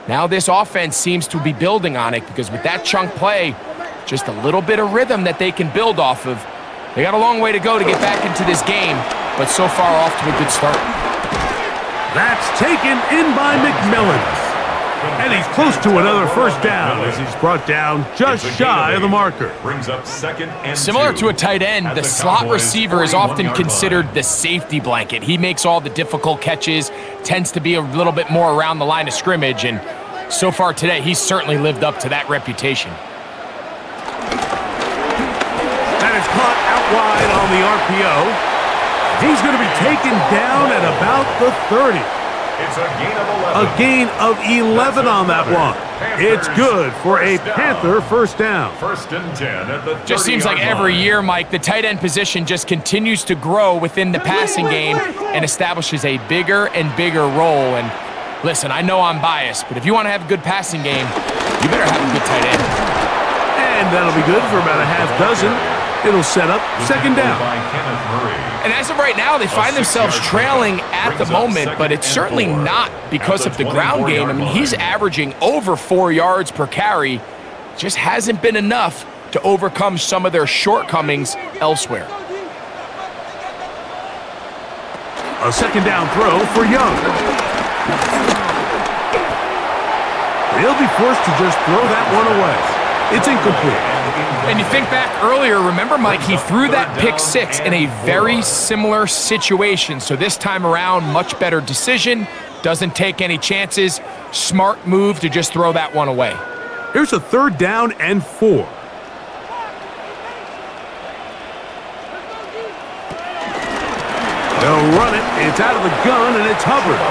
Now this offense seems to be building on it because with that chunk play, just a little bit of rhythm that they can build off of. They got a long way to go to get back into this game, but so far off to a good start. That's taken in by McMillan. And he's close to another first down as he's brought down just shy of the marker. Brings up 2nd and 2. Similar to a tight end, the slot receiver is often considered the safety blanket. He makes all the difficult catches, tends to be a little bit more around the line of scrimmage, and so far today, he's certainly lived up to that reputation. That is caught out wide on the RPO. He's going to be taken down at about the 30. It's a gain of 11. A gain of 11 on that one. It's good for a Panther first down. 1st and 10 at the 30-yard Just seems like every line. year, Mike, the tight end position just continues to grow within the passing game and establishes a bigger and bigger role. And listen, I know I'm biased, but if you want to have a good passing game, you better have a good tight end. And that'll be good for about a half dozen. It'll set up 2nd down. And as of right now, they find themselves trailing at the moment, but it's certainly not because of the ground game. I mean, he's averaging over 4 yards per carry. Just hasn't been enough to overcome some of their shortcomings elsewhere. A 2nd down throw for Young. He'll be forced to just throw that one away. It's incomplete. And you think back earlier, remember, Mike, he threw that pick 6 in a very similar situation. So this time around, much better decision, doesn't take any chances. Smart move to just throw that one away. Here's a 3rd down and 4. They'll run it. It's out of the gun, and it's Hubbard.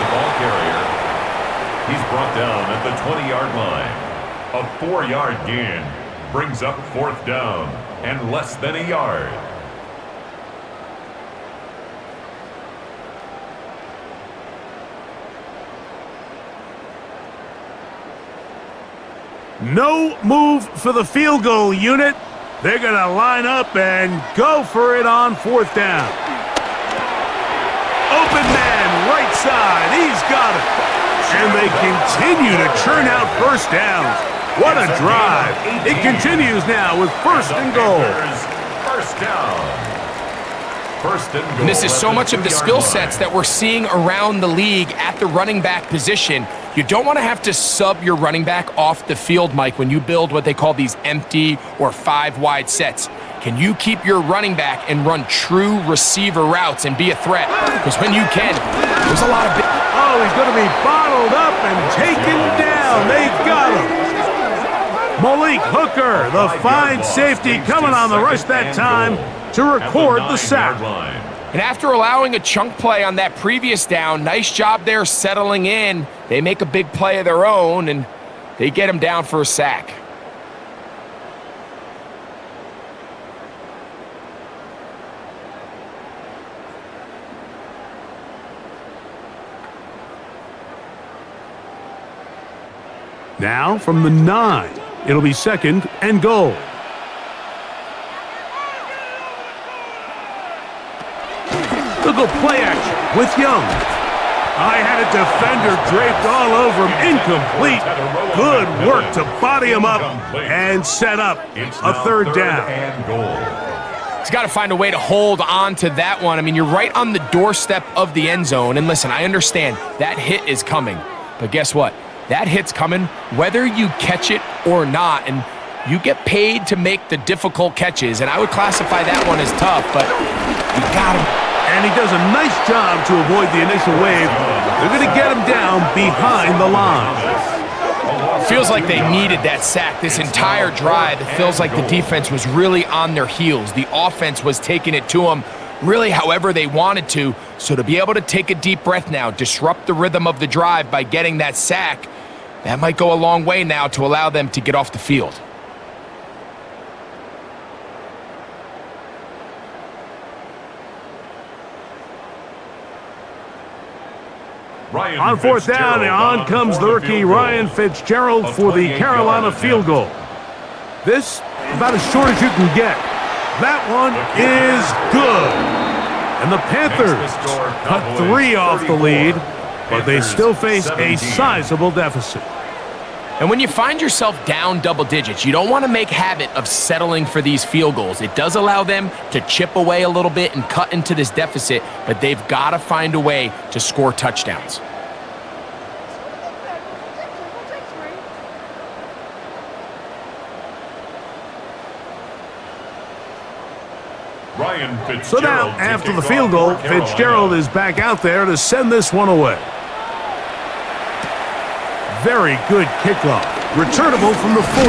The ball carrier. He's brought down at the 20-yard line. A 4-yard gain brings up 4th down and less than a yard. No move for the field goal unit. They're going to line up and go for it on 4th down. Open man, right side. He's got it. And they continue to churn out first downs. What a drive. It continues now with first and goal. First down. First and goal. And this is so much of the skill sets that we're seeing around the league at the running back position. You don't want to have to sub your running back off the field, Mike, when you build what they call these empty or 5-wide sets. Can you keep your running back and run true receiver routes and be a threat? Because when you can, there's a lot of... Oh, he's going to be bottled up and taken down. They got him. Malik Hooker, the fine safety, coming on the rush that time to record the sack. And after allowing a chunk play on that previous down, nice job there settling in. They make a big play of their own, and they get him down for a sack. Now from the 9, it'll be second and goal. Look at play action with Young. I had a defender draped all over him. Incomplete. Good work to body him up and set up a third down. He's got to find a way to hold on to that one. I mean, you're right on the doorstep of the end zone. And listen, I understand that hit is coming. But guess what? That hit's coming whether you catch it or not. And you get paid to make the difficult catches. And I would classify that one as tough, but you got him. And he does a nice job to avoid the initial wave. They're going to get him down behind the line. Feels like they needed that sack this entire drive. It feels like the defense was really on their heels. The offense was taking it to them really however they wanted to. So to be able to take a deep breath now, disrupt the rhythm of the drive by getting that sack, that might go a long way now to allow them to get off the field. On fourth down, on comes the rookie Ryan Fitzgerald for the Carolina field goal. This, about as short as you can get. That one is good. And the Panthers cut 3 off the lead, but they still face a sizable deficit. And when you find yourself down double digits, you don't want to make habit of settling for these field goals. It does allow them to chip away a little bit and cut into this deficit, but they've got to find a way to score touchdowns. So now, after the field goal, Fitzgerald is back out there to send this one away. Very good kickoff. Returnable from the 4.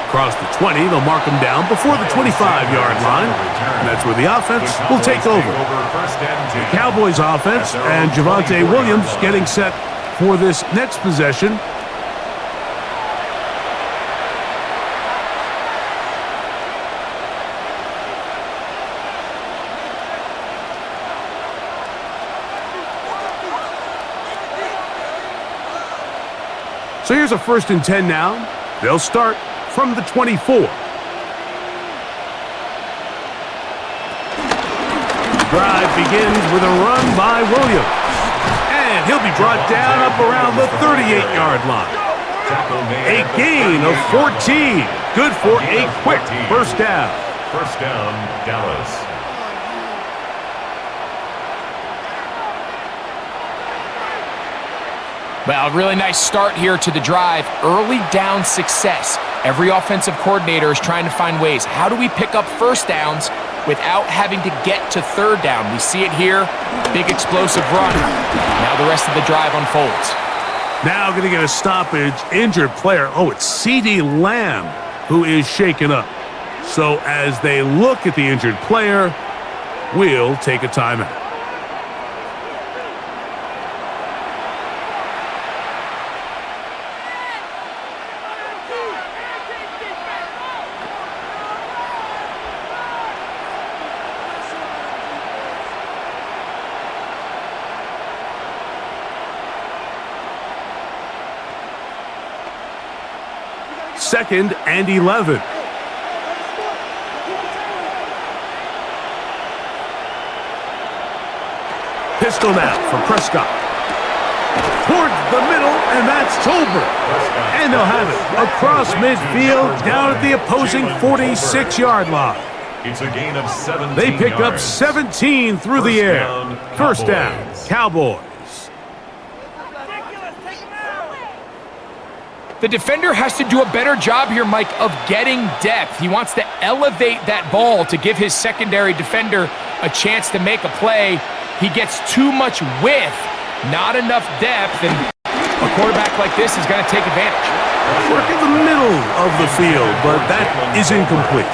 Across the 20, they'll mark him down before the 25-yard line. And that's where the offense will take over. The Cowboys offense and Javonte Williams getting set for this next possession. So here's a 1st and 10 now. They'll start from the 24. Drive begins with a run by Williams. And he'll be brought down up around the 38-yard line. A gain of 14. Good for a quick first down. First down, Dallas. Well, a really nice start here to the drive. Early down success. Every offensive coordinator is trying to find ways. How do we pick up first downs without having to get to third down? We see it here. Big explosive run. Now the rest of the drive unfolds. Now going to get a stoppage. Injured player. Oh, it's CeeDee Lamb who is shaken up. So as they look at the injured player, we'll take a timeout. Second and 11. Pistol now for Prescott. the middle, and that's Tolbert. And they'll have it across midfield down at the opposing 46-yard line. It's a gain of 17 They pick up yards. 17 through the air. First down, Cowboys. The defender has to do a better job here, Mike, of getting depth. He wants to elevate that ball to give his secondary defender a chance to make a play. He gets too much width, not enough depth, and a quarterback like this is going to take advantage. Work in the middle of the field, but that is incomplete.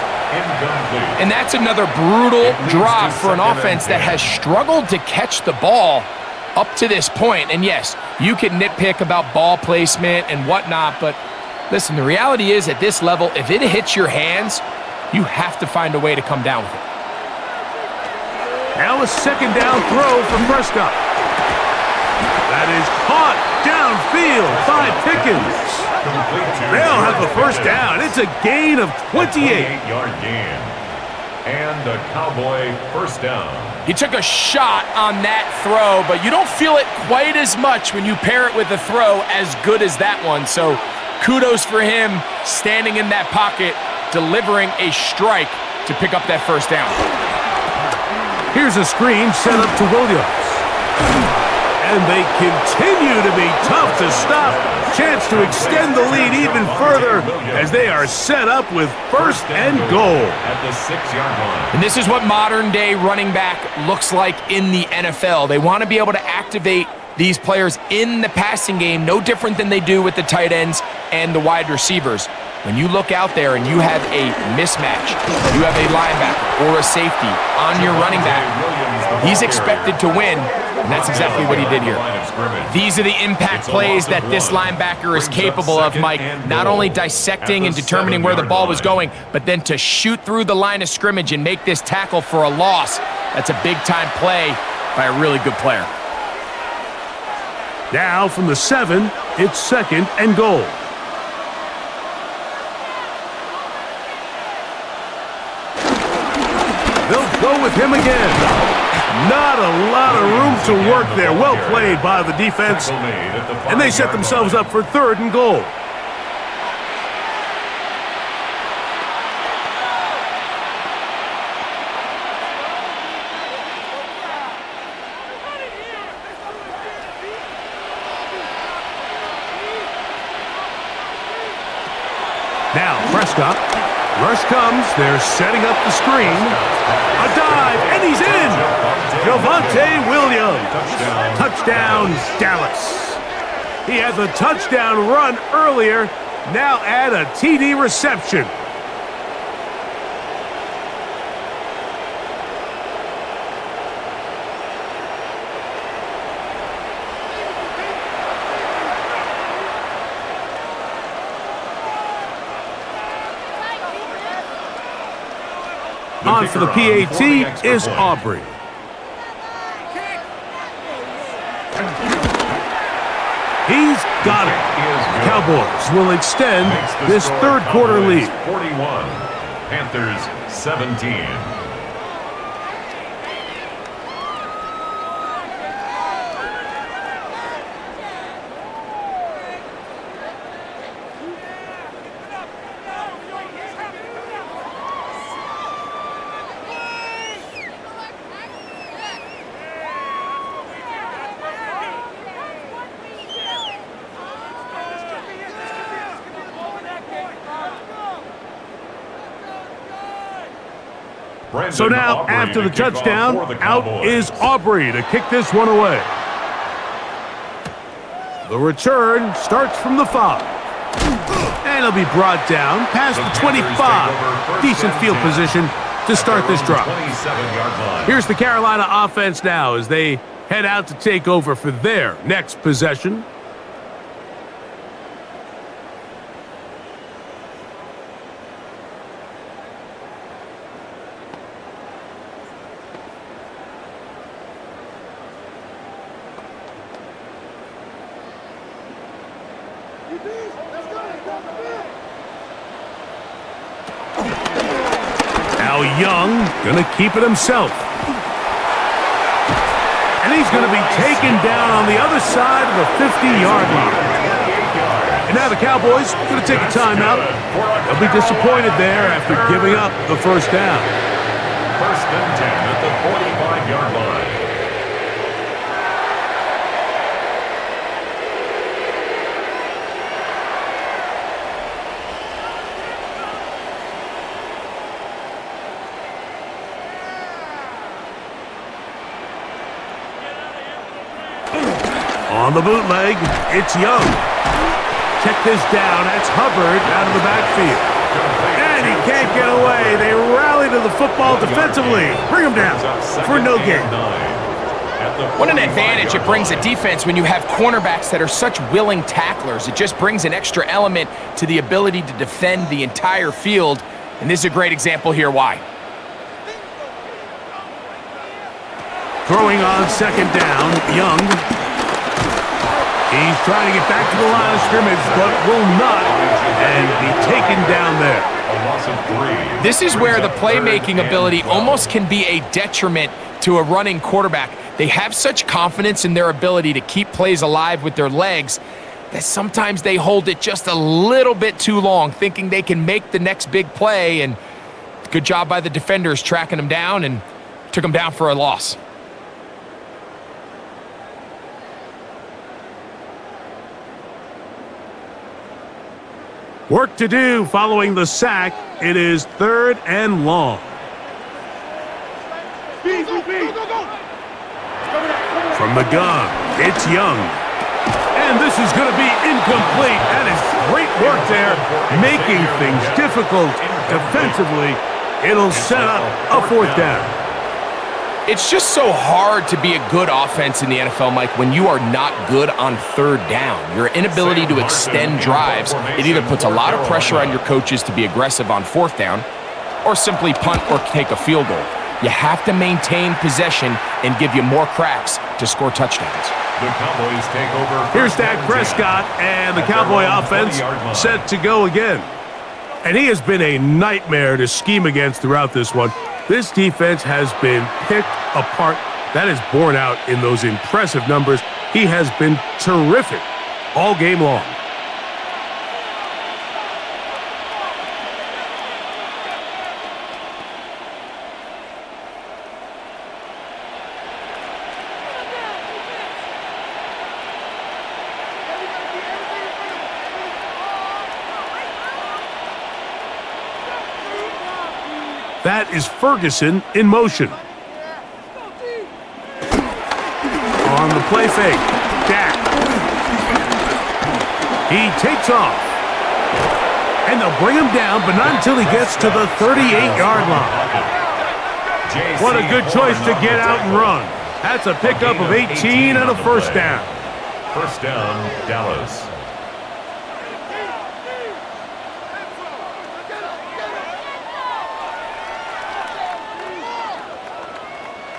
And that's another brutal drop for an offense that has struggled to catch the ball up to this point. And yes, you can nitpick about ball placement and whatnot, but listen, the reality is at this level, if it hits your hands, you have to find a way to come down with it. Now a second down throw from Prescott. That is caught downfield by Pickens. They'll have a first down. It's a gain of 28. 28-yard gain. And a Cowboy first down. He took a shot on that throw, but you don't feel it quite as much when you pair it with a throw as good as that one. So kudos for him standing in that pocket, delivering a strike to pick up that first down. Here's a screen set up to Williams. And they continue to be tough to stop. Chance to extend the lead even further as they are set up with first and goal. At the 6-yard line. And this is what modern-day running back looks like in the NFL. They want to be able to activate these players in the passing game, no different than they do with the tight ends and the wide receivers. When you look out there and you have a mismatch, you have a linebacker or a safety on your running back, he's expected to win, and that's exactly what he did here. These are the impact plays that this linebacker is capable of, Mike. Not only dissecting and determining where the ball was going, but then to shoot through the line of scrimmage and make this tackle for a loss. That's a big-time play by a really good player. Now from the 7, it's second and goal. They'll go with him again. Not a lot of room to work there. Well played by the defense. And they set themselves up for third and goal. Now Prescott. Rush comes. They're setting up the screen. A dive, and he's in. Javonte Williams. Touchdown, Dallas. He had the touchdown run earlier. Now add a TD reception. On for the PAT is Aubrey. He's got it. Cowboys will extend this third quarter lead. 41, Panthers 17. So now, after the touchdown, out is Aubrey to kick this one away. The return starts from the 5. And it'll be brought down past the 25. Decent field position to start this drive. Here's the Carolina offense now as they head out to take over for their next possession. Now Young gonna keep it himself. And he's going to be taken down on the other side of the 50-yard line. And now the Cowboys are going to take a timeout. They'll be disappointed there after giving up the first down. First and 10 at the 45-yard line. On the bootleg, it's Young. Check this down. That's Hubbard out of the backfield. And he can't get away. They rally to the football defensively. Bring him down for no gain. What an advantage it brings a defense when you have cornerbacks that are such willing tacklers. It just brings an extra element to the ability to defend the entire field. And this is a great example here why. Throwing on second down, Young. He's trying to get back to the line of scrimmage, but will not, and be taken down there. A loss of 3. This is where the playmaking ability almost can be a detriment to a running quarterback. They have such confidence in their ability to keep plays alive with their legs that sometimes they hold it just a little bit too long, thinking they can make the next big play, and good job by the defenders tracking them down and took them down for a loss. Work to do following the sack. It is 3rd and long. From the gun, it's Young. And this is going to be incomplete. That is great work there, making things difficult defensively. It'll set up a 4th down. It's just so hard to be a good offense in the NFL, Mike, when you are not good on 3rd down. Your inability to extend drives, it either puts a lot of pressure on your coaches to be aggressive on 4th down or simply punt or take a field goal. You have to maintain possession and give you more cracks to score touchdowns. The Cowboys take over. Here's Dak Prescott and the Cowboy offense set to go again. And he has been a nightmare to scheme against throughout this one. This defense has been picked apart. That is borne out in those impressive numbers. He has been terrific all game long. That is Ferguson in motion. On the play fake, Dak. He takes off. And they'll bring him down, but not until he gets to the 38-yard line. What a good choice to get out and run. That's a pickup of 18 and a 1st down. 1st down, Dallas.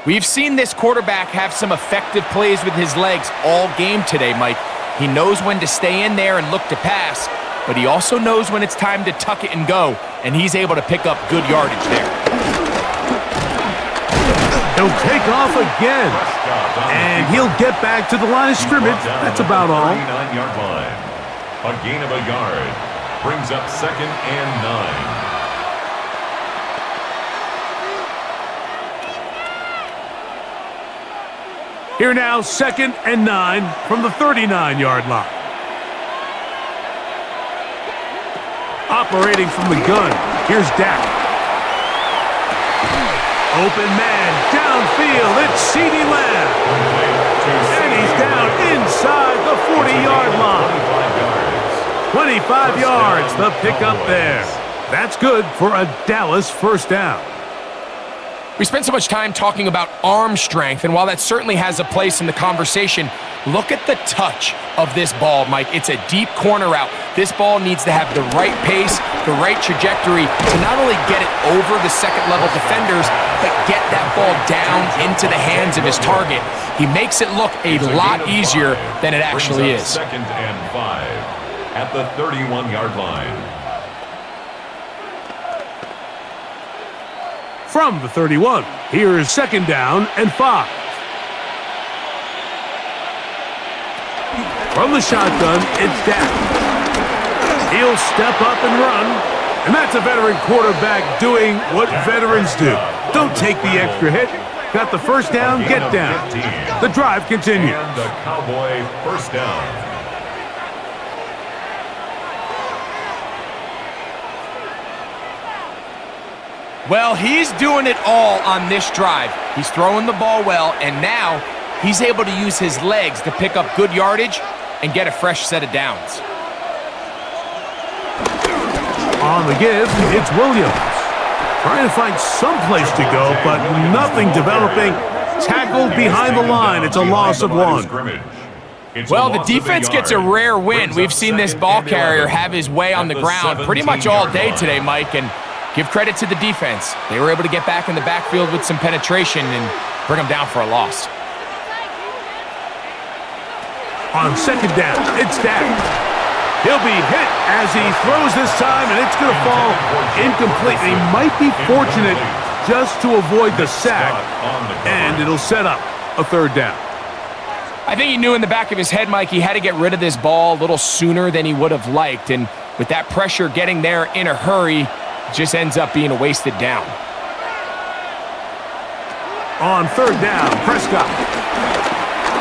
We've seen this quarterback have some effective plays with his legs all game today, Mike. He knows when to stay in there and look to pass, but he also knows when it's time to tuck it and go, and he's able to pick up good yardage there. He'll take off again, and he'll get back to the line of scrimmage. That's about all. 39-yard line. A gain of a yard brings up 2nd and 9. Here now, 2nd and 9 from the 39-yard line. Operating from the gun, here's Dak. Open man, downfield, it's CeeDee Lamb. And he's down inside the 40-yard line. 25 yards, the pickup there. That's good for a Dallas 1st down. We spent so much time talking about arm strength, and while that certainly has a place in the conversation, look at the touch of this ball, Mike. It's a deep corner route. This ball needs to have the right pace, the right trajectory to not only get it over the second-level defenders, but get that ball down into the hands of his target. He makes it look a lot easier than it actually is. 2nd and 5 at the 31-yard line. From the 31, here is 2nd down and 5. From the shotgun, it's Dak. He'll step up and run. And that's a veteran quarterback doing what veterans do. Don't take the extra hit. Got the first down, get down. The drive continues. And the Cowboy first down. Well, he's doing it all on this drive. He's throwing the ball well, and now he's able to use his legs to pick up good yardage and get a fresh set of downs. On the give, it's Williams. Trying to find some place to go, but nothing developing. Tackled behind the line. It's a loss of one. Well, the defense gets a rare win. We've seen this ball carrier have his way on the ground pretty much all day today, Mike, and give credit to the defense. They were able to get back in the backfield with some penetration and bring them down for a loss. On second down, it's Dak. He'll be hit as he throws this time, and it's going to fall incomplete. He might be fortunate just to avoid the sack, and it'll set up a third down. I think he knew in the back of his head, Mike, he had to get rid of this ball a little sooner than he would have liked, and with that pressure getting there in a hurry, it just ends up being a wasted down. On third down, Prescott.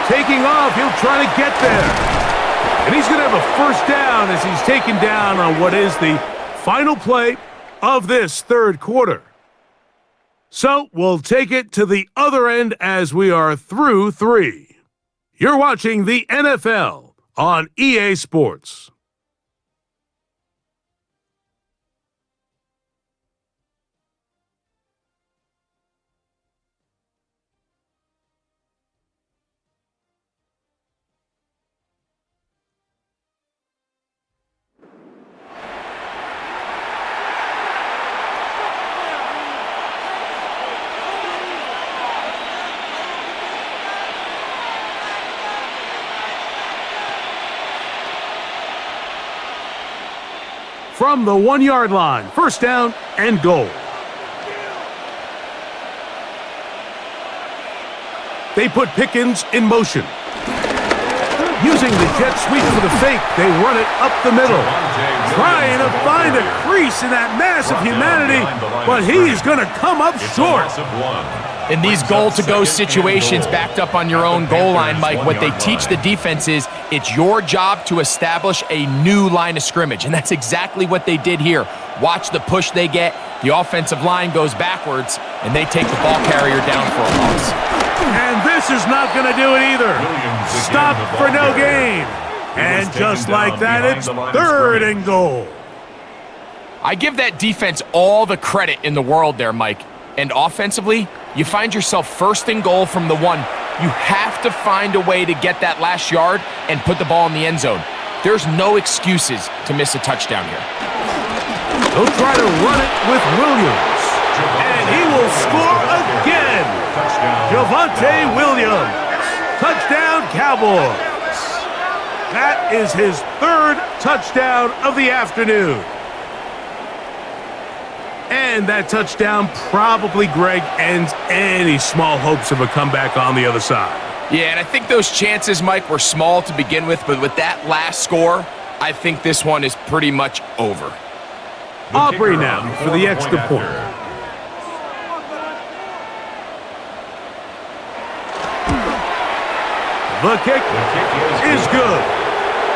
Taking off, he'll try to get there. And he's going to have a first down as he's taken down on what is the final play of this third quarter. So we'll take it to the other end as we are through three. You're watching the NFL on EA Sports. From the 1 yard line, first down and goal. They put Pickens in motion. Using the jet sweep for the fake, they run it up the middle. Trying to find a crease in that mass of humanity, but he's going to come up short. In these goal-to-go situations, backed up on your own goal line, Mike, what they teach the defense is it's your job to establish a new line of scrimmage, and that's exactly what they did here. Watch the push they get. The offensive line goes backwards, and they take the ball carrier down for a loss. And this is not going to do it either. Stop for no gain. And just like that, it's third and goal. I give that defense all the credit in the world there, Mike. And offensively, you find yourself first and goal from the one. You have to find a way to get that last yard and put the ball in the end zone. There's no excuses to miss a touchdown here. He'll try to run it with Williams. And he will score again. Javonte Williams. Touchdown, Cowboys. That is his third touchdown of the afternoon. And that touchdown probably, Greg, ends any small hopes of a comeback on the other side. Yeah, and I think those chances, Mike, were small to begin with, but with that last score, I think this one is pretty much over. Aubrey now for the extra point. The kick is good.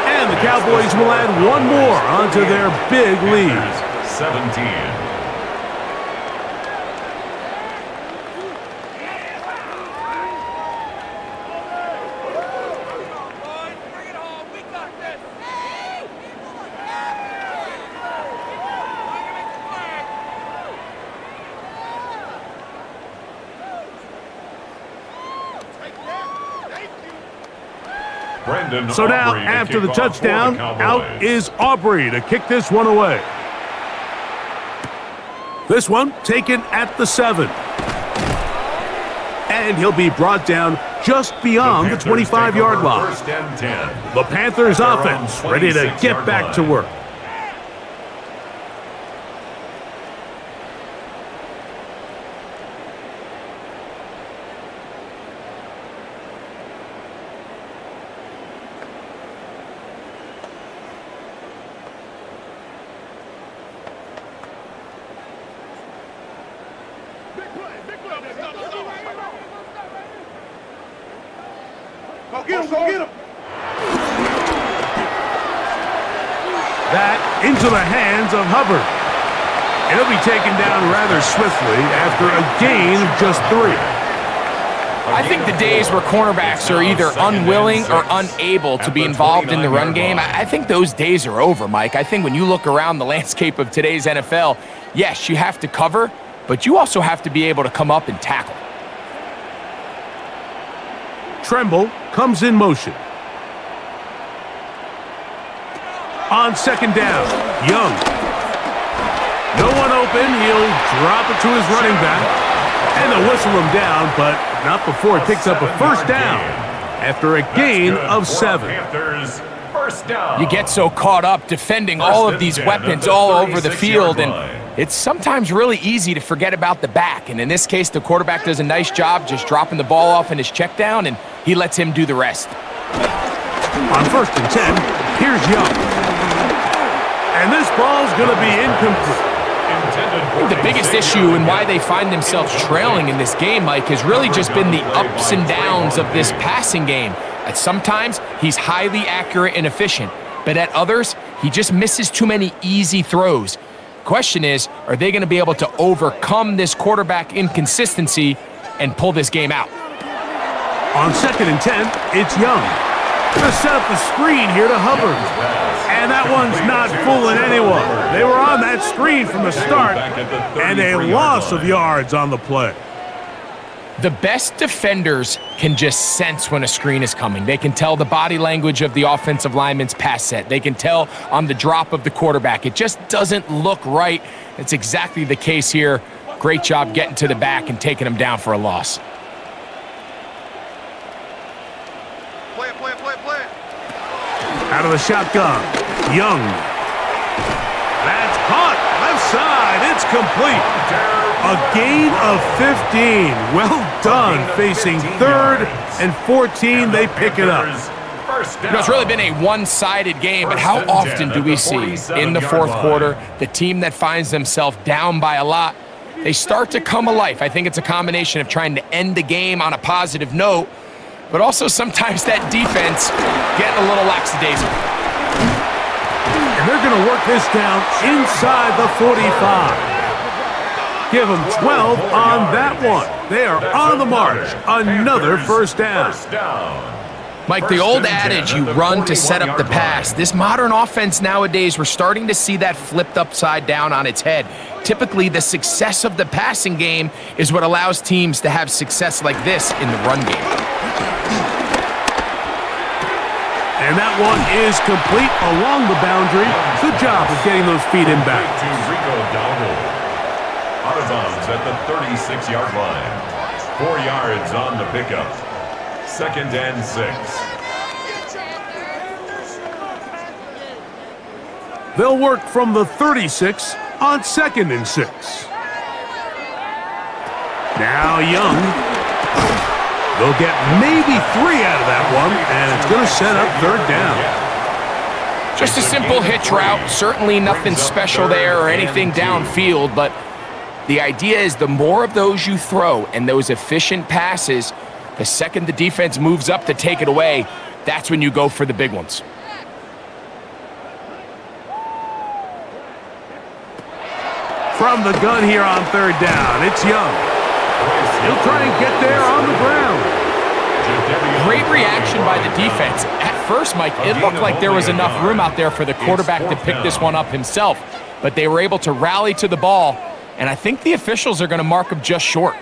And the Cowboys will add one more onto their big lead. 17. So now, after the touchdown, out is Aubrey to kick this one away. This one taken at the 7. And he'll be brought down just beyond the 25-yard line. The Panthers offense ready to get back to work. Go get him, go get him. That into the hands of Hubbard. He'll be taken down rather swiftly after a gain of just 3. I think the days where cornerbacks are either unwilling or unable to be involved in the run game, I think those days are over, Mike. I think when you look around the landscape of today's NFL, yes, you have to cover, but you also have to be able to come up and tackle. Tremble comes in motion. On second down, Young. No one open. He'll drop it to his running back. And they'll whistle him down, but not before he picks up a first down after a gain of 7. You get so caught up defending all of these weapons all over the field, and it's sometimes really easy to forget about the back. And in this case, the quarterback does a nice job just dropping the ball off in his check down, and he lets him do the rest. On 1st and 10, here's Young. And this ball's going to be incomplete. I think the biggest issue and why they find themselves trailing in this game, Mike, has really just been the ups and downs of this passing game. At sometimes, he's highly accurate and efficient, but at others, he just misses too many easy throws. Question is, are they going to be able to overcome this quarterback inconsistency and pull this game out? On 2nd and 10, it's Young. Going to set up the screen here to Hubbard. And that one's not fooling anyone. They were on that screen from the start, and a loss of yards on the play. The best defenders can just sense when a screen is coming. They can tell the body language of the offensive lineman's pass set. They can tell on the drop of the quarterback. It just doesn't look right. It's exactly the case here. Great job getting to the back and taking him down for a loss. Out of the shotgun, Young. That's caught, left side, it's complete. A gain of 15, well done. Facing 3rd and 14, they pick it up. You know, it's really been a one-sided game, but how often do we see in the 4th quarter the team that finds themselves down by a lot, they start to come alive? I think it's a combination of trying to end the game on a positive note, but also sometimes that defense getting a little lackadaisical. And they're going to work this down inside the 45. Give them 12 on that one. They are on the march. Another first down. Mike, the old adage, you run to set up the pass. This modern offense nowadays, we're starting to see that flipped upside down on its head. Typically, the success of the passing game is what allows teams to have success like this in the run game. And that one is complete along the boundary. Good job of getting those feet in back. Out of bounds at the 36-yard line. 4 yards on the pickup. 2nd and 6. They'll work from the 36 on 2nd and 6. Now Young. They'll get maybe 3 out of that one, and it's going to set up 3rd down. Just a simple hitch route. Certainly nothing special there or anything downfield, but the idea is the more of those you throw and those efficient passes, the second the defense moves up to take it away, that's when you go for the big ones. From the gun here on 3rd down, it's Young. He'll try and get there on the ground. Great reaction by the defense. At first, Mike, it looked like there was enough room out there for the quarterback to pick this one up himself, but they were able to rally to the ball, and I think the officials are going to mark him just short.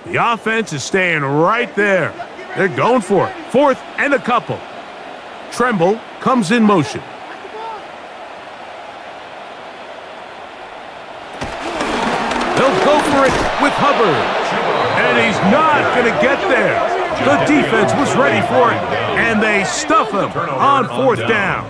The offense is staying right there. They're going for it. 4th and a couple. Tremble comes in motion. They'll go for it with Hubbard. And he's not going to get there. The defense was ready for it, and they stuff him on 4th down.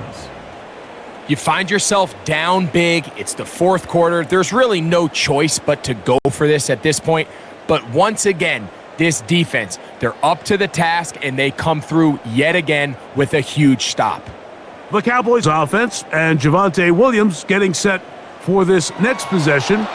You find yourself down big. It's the 4th quarter. There's really no choice but to go for this at this point. But once again, this defense, they're up to the task, and they come through yet again with a huge stop. The Cowboys offense and Javonte Williams getting set for this next possession.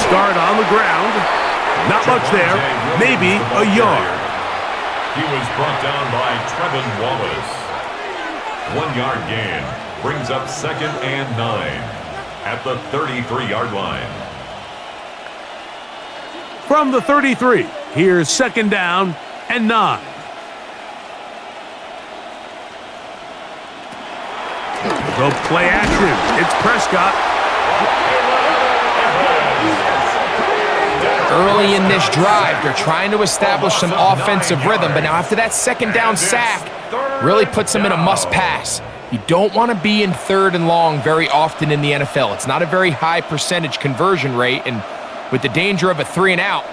Start on the ground. Not much there. Maybe a yard. He was brought down by Trevin Wallace. 1 yard gain brings up 2nd and 9 at the 33-yard line. From the 33, here's 2nd down and 9. Go play action. It's Prescott. Early in this drive, they're trying to establish some offensive rhythm, but now after that 2nd down sack, really puts them in a must-pass. You don't want to be in 3rd and long very often in the NFL. It's not a very high percentage conversion rate, and with the danger of a 3 and out,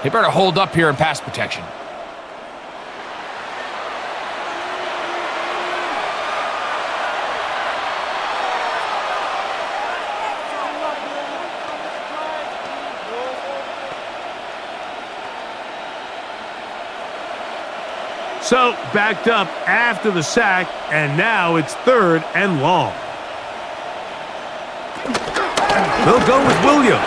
they better hold up here in pass protection. So, backed up after the sack, and now it's 3rd and long. They'll go with Williams.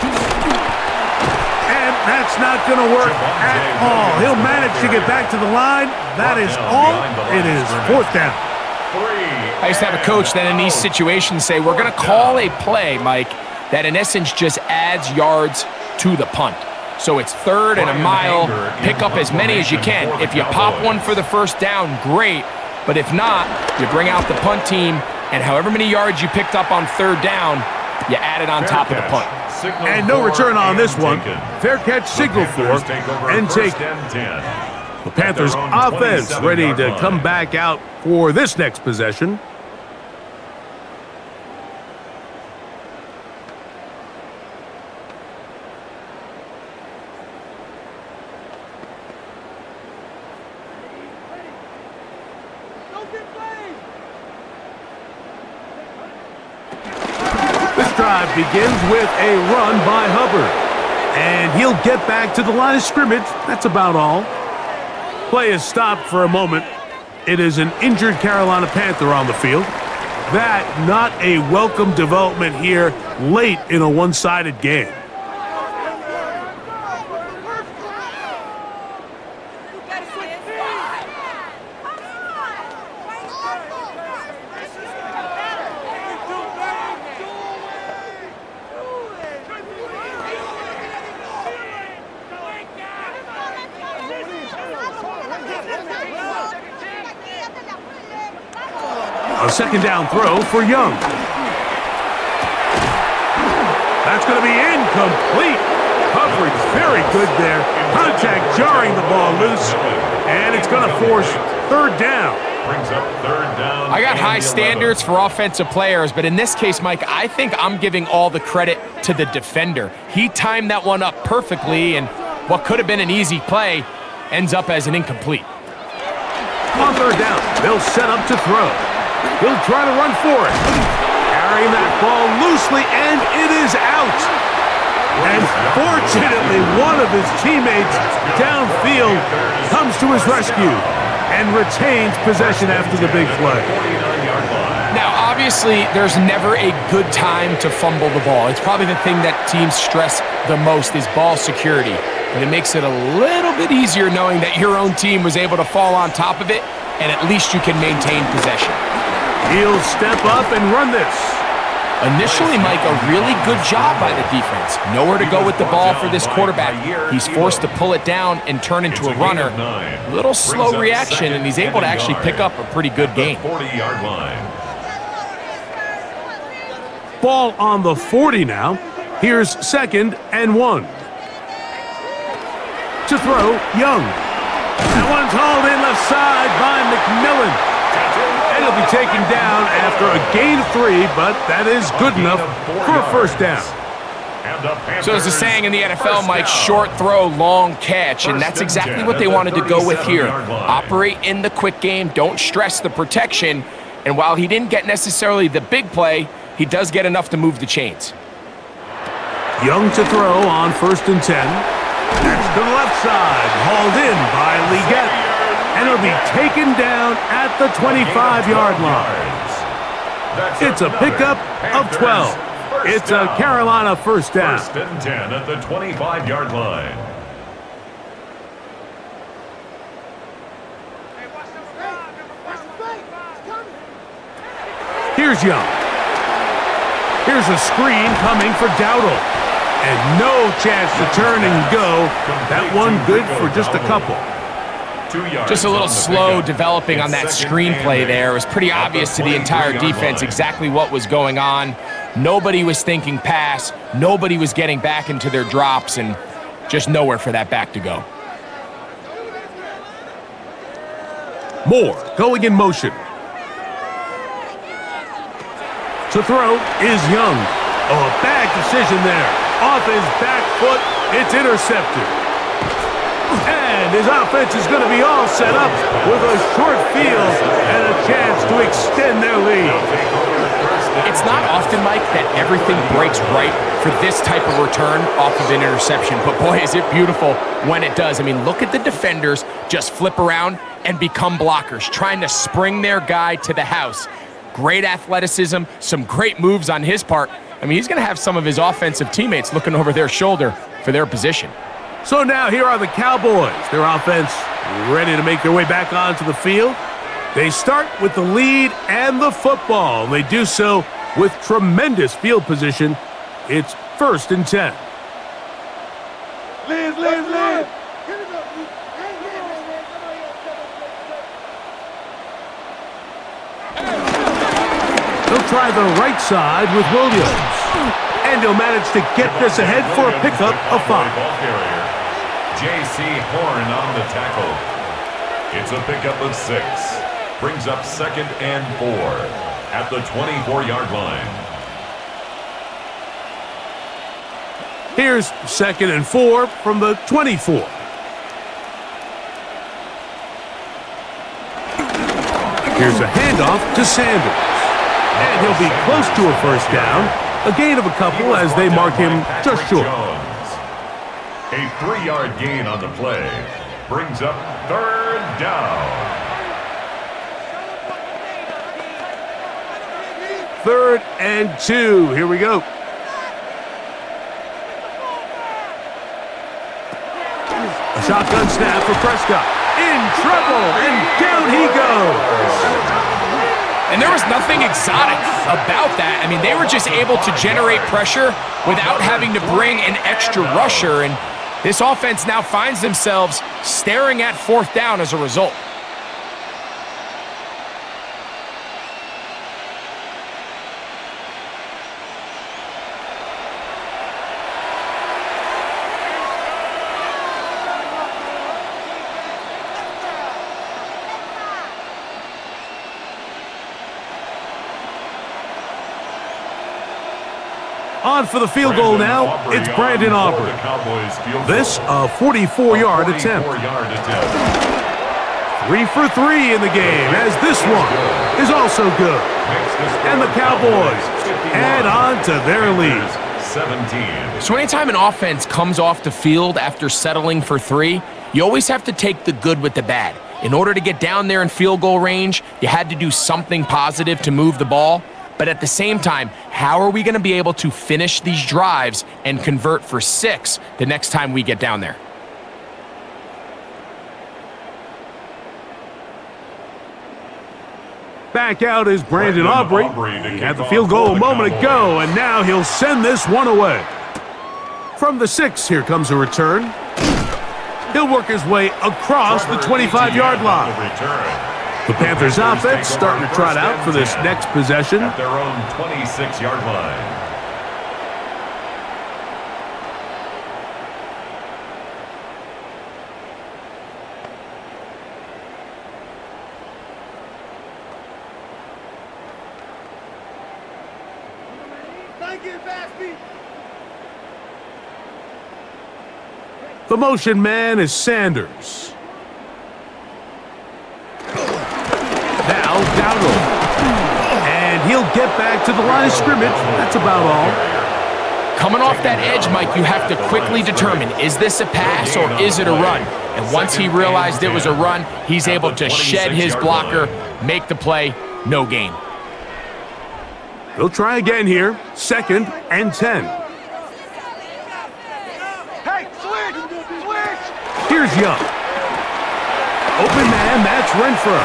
And that's not going to work at all. He'll manage to get back to the line. That is all. It is 4th down. I used to have a coach that in these situations say, we're going to call a play, Mike, that in essence just adds yards to the punt. So it's 3rd and a mile. Pick up as many as you can. If you pop one for the 1st down, great. But if not, you bring out the punt team, and however many yards you picked up on 3rd down, you add it on top of the punt. And no return on this one. Fair catch signal for and take. The Panthers offense ready to come back out for this next possession. Drive begins with a run by Hubbard. And he'll get back to the line of scrimmage. That's about all. Play is stopped for a moment. It is an injured Carolina Panther on the field. That not a welcome development here late in a one-sided game. A 2nd down throw for Young. That's going to be incomplete. Coverage very good there. Contact jarring the ball loose. And it's going to force 3rd down. Brings up 3rd down. I got high standards for offensive players, but in this case, Mike, I think I'm giving all the credit to the defender. He timed that one up perfectly, and what could have been an easy play ends up as an incomplete. On 3rd down, they'll set up to throw. He'll try to run for it. Carrying that ball loosely, and it is out. And fortunately, one of his teammates downfield comes to his rescue and retains possession after the big play. Now, obviously, there's never a good time to fumble the ball. It's probably the thing that teams stress the most is ball security. But it makes it a little bit easier knowing that your own team was able to fall on top of it, and at least you can maintain possession. He'll step up and run this. Initially, Mike, a really good job by the defense. Nowhere to go with the ball for this quarterback. He's forced to pull it down and turn into a runner. Little slow reaction, and he's able to actually pick up a pretty good gain. 40-yard line. Ball on the 40 now. Here's 2nd and 1. To throw, Young. That one's hauled in left side by McMillan. And he'll be taken down after a gain of 3, but that is good enough for a 1st down. And So there's a saying in the NFL, Mike, short throw, long catch, and that's exactly what they wanted to go with here. Operate in the quick game, don't stress the protection, and while he didn't get necessarily the big play, he does get enough to move the chains. Young to throw on 1st and 10. That's to the left side, hauled in by Leggett, and it'll be taken down at the 25-yard line. It's a pickup of 12. It's a Carolina first down. 1st and 10 at the 25-yard line. Here's Young. Here's a screen coming for Dowdle. And no chance to turn and go. That one good for just a couple. Just a little slow developing on that screenplay there. It was pretty obvious to the entire defense exactly what was going on. Nobody was thinking pass. Nobody was getting back into their drops, and just nowhere for that back to go. Moore going in motion. To throw is Young. Oh, a bad decision there. Off his back foot, it's intercepted. And his offense is going to be all set up with a short field and a chance to extend their lead. It's not often, Mike, that everything breaks right for this type of return off of an interception. But boy, is it beautiful when it does. I mean, look at the defenders just flip around and become blockers, trying to spring their guy to the house. Great athleticism, some great moves on his part. I mean, he's going to have some of his offensive teammates looking over their shoulder for their position. So now here are the Cowboys. Their offense ready to make their way back onto the field. They start with the lead and the football. They do so with tremendous field position. It's 1st and 10. Liz. He'll try the right side with Williams. And he'll manage to get this ahead for a pickup of 5. J.C. Horn on the tackle. It's a pickup of 6. Brings up 2nd and 4 at the 24-yard line. Here's 2nd and 4 from the 24. Here's a handoff to Sanders. And he'll be close to a first down. A gain of a couple as they mark him just short. A 3-yard gain on the play. Brings up 3rd down. 3rd and 2. Here we go. A shotgun snap for Prescott. In trouble, and down he goes. And there was nothing exotic about that. I mean, they were just able to generate pressure without having to bring an extra rusher, and this offense now finds themselves staring at 4th down as a result. On for the field goal now, it's Brandon Aubrey. This a 44-yard attempt. 3 for 3 in the game, as this one is also good. And the Cowboys add on to their lead. 17. So anytime an offense comes off the field after settling for 3, you always have to take the good with the bad. In order to get down there in field goal range, you had to do something positive to move the ball. But at the same time, how are we going to be able to finish these drives and convert for 6 the next time we get down there? Back out is Brandon Aubrey. He had the field goal a moment ago, and now he'll send this one away. From the 6, here comes a return. He'll work his way across the 25-yard line. The Panthers offense starting to trot out for this next possession. At their own 26-yard line. Thank you, Basky. The motion man is Sanders. Now Dowdle. And he'll get back to the line of scrimmage. That's about all. Coming off that edge, Mike, you have to quickly determine, is this a pass or is it a run? And once he realized it was a run, he's able to shed his blocker, make the play, no gain. He'll try again here, 2nd and 10. Hey, switch! Here's Young. Open man, that's Renfro.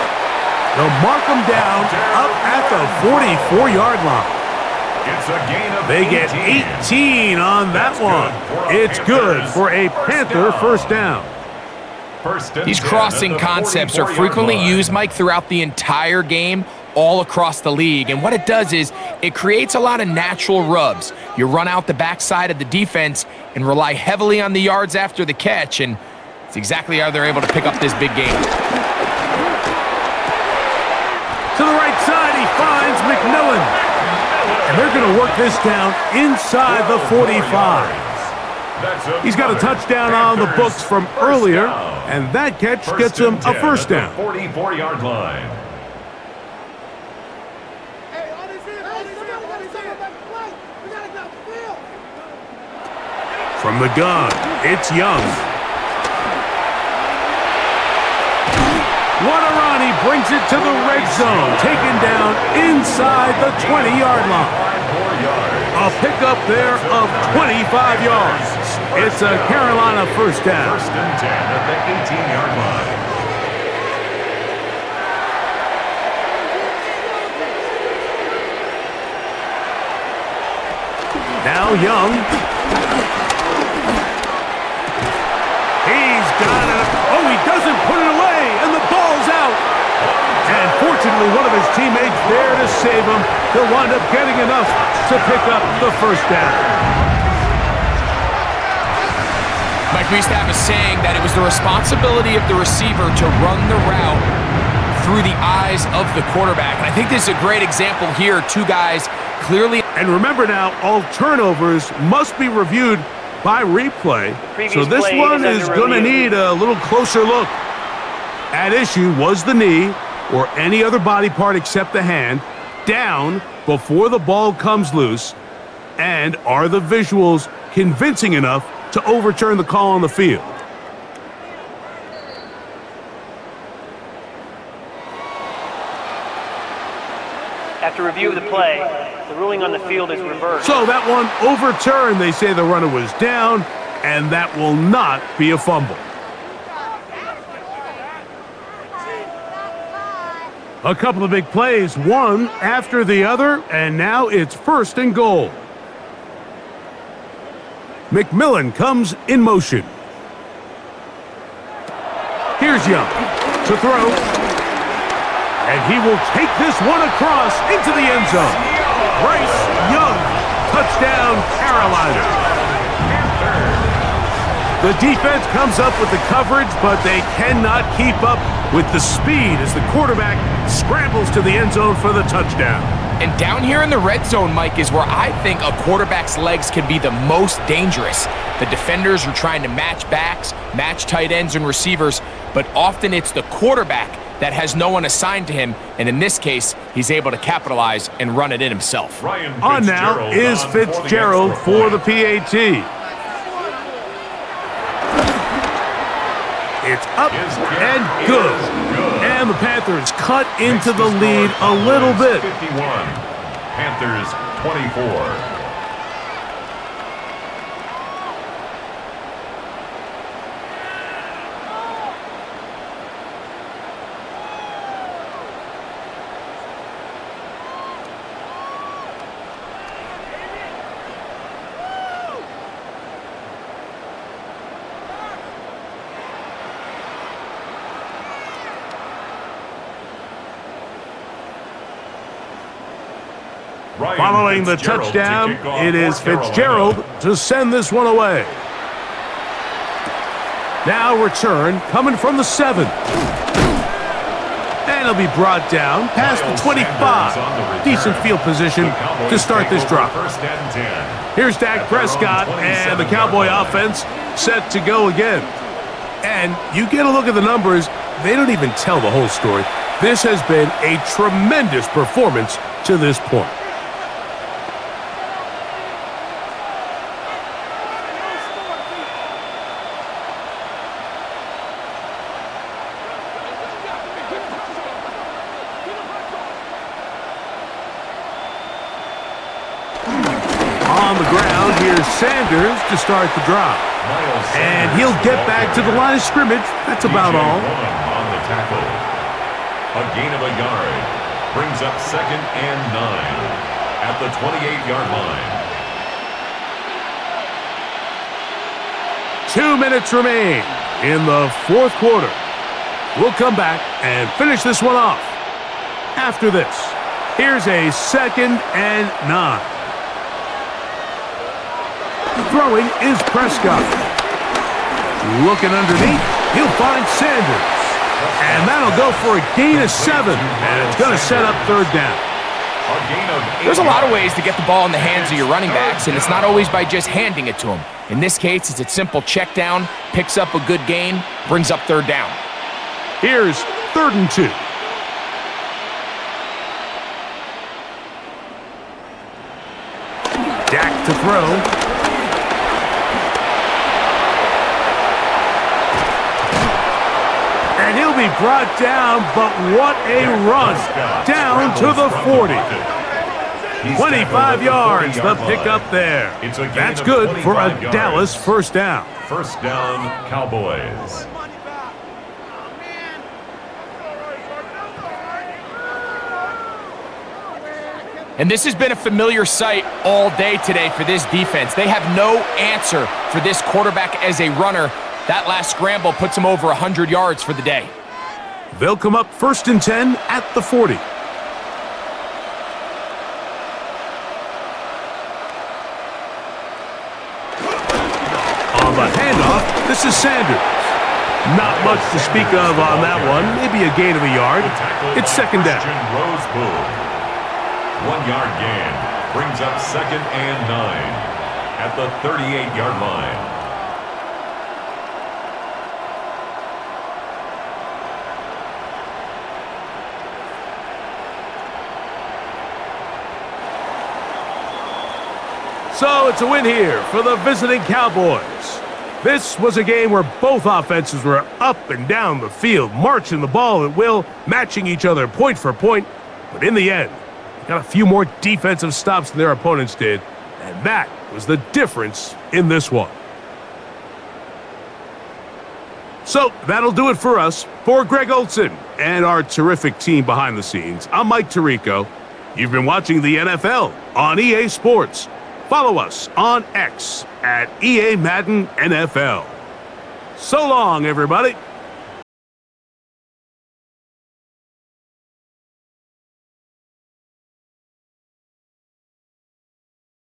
They'll mark him down up at the 44-yard line. It's a gain of They get 18 on that one. It's good for a Panther first down. These crossing concepts are frequently used, Mike, throughout the entire game, all across the league. And what it does is it creates a lot of natural rubs. You run out the backside of the defense and rely heavily on the yards after the catch, and it's exactly how they're able to pick up this big game. To the right side, he finds McMillan. And they're going to work this down inside the 45. He's got a touchdown on the books from earlier, and that catch gets him a first down. 44-yard line. From the gun, it's Young. What a run. He brings it to the red zone, taken down inside the 20-yard line. A pickup there of 25 yards. It's a Carolina first down. 1st and 10 at the 18-yard line. Now Young. He's got it. Oh, he doesn't put it away, and the ball's out. And fortunately, one of his teammates there to save him. He'll wind up getting enough to pick up the first down. Mike, we used to have a saying that it was the responsibility of the receiver to run the route through the eyes of the quarterback. And I think this is a great example here. Two guys clearly. And remember now, all turnovers must be reviewed by replay. So this one is going to need a little closer look. At issue was the knee or any other body part except the hand down before the ball comes loose. And are the visuals convincing enough to overturn the call on the field? After review of the play, the ruling on the field is reversed. So that one overturned. They say the runner was down, and that will not be a fumble. A couple of big plays, one after the other, and now it's 1st and goal. McMillan comes in motion. Here's Young to throw. And he will take this one across into the end zone. Bryce Young, touchdown Carolina. The defense comes up with the coverage, but they cannot keep up with the speed as the quarterback scrambles to the end zone for the touchdown. And down here in the red zone, Mike, is where I think a quarterback's legs can be the most dangerous. The defenders are trying to match backs, match tight ends and receivers, but often it's the quarterback that has no one assigned to him, and in this case, he's able to capitalize and run it in himself. On now is Fitzgerald for the PAT. It's up and good. And the Panthers cut into the lead a little bit. 51, Panthers 24. Following the touchdown, it is Fitzgerald to send this one away. Now return coming from the 7. And it'll be brought down past the 25. Decent field position to start this drive. Here's Dak Prescott and the Cowboy offense set to go again. And you get a look at the numbers, they don't even tell the whole story. This has been a tremendous performance to this point. On the ground, here's Sanders to start the drive. And he'll get back to the line of scrimmage. That's about all. On the tackle. A gain of a yard. Brings up 2nd and 9 at the 28-yard line. 2 minutes remain in the fourth quarter. We'll come back and finish this one off. After this, here's a 2nd and 9. Throwing is Prescott. Looking underneath, he'll find Sanders. And that'll go for a gain of 7. And it's going to set up 3rd down. There's a lot of ways to get the ball in the hands of your running backs, and it's not always by just handing it to them. In this case, it's a simple check down, picks up a good gain, brings up 3rd down. Here's 3rd and 2. Dak to throw. And he'll be brought down, but what a run. Down to the 40. 25 yards, the pickup there. That's good for a Dallas 1st down. 1st down, Cowboys. And this has been a familiar sight all day today for this defense. They have no answer for this quarterback as a runner. That last scramble puts him over 100 yards for the day. They'll come up 1st and 10 at the 40. On the handoff, this is Sanders. Not much to speak of on that one. Maybe a gain of a yard. It's 2nd down. 1 yard gain. Brings up 2nd and 9 at the 38-yard line. So it's a win here for the visiting Cowboys. This was a game where both offenses were up and down the field, marching the ball at will, matching each other point for point. But in the end, they got a few more defensive stops than their opponents did, and that was the difference in this one. So that'll do it for us. For Greg Olson and our terrific team behind the scenes, I'm Mike Tirico. You've been watching the NFL on EA Sports. Follow us on X at EA Madden NFL. So long, everybody.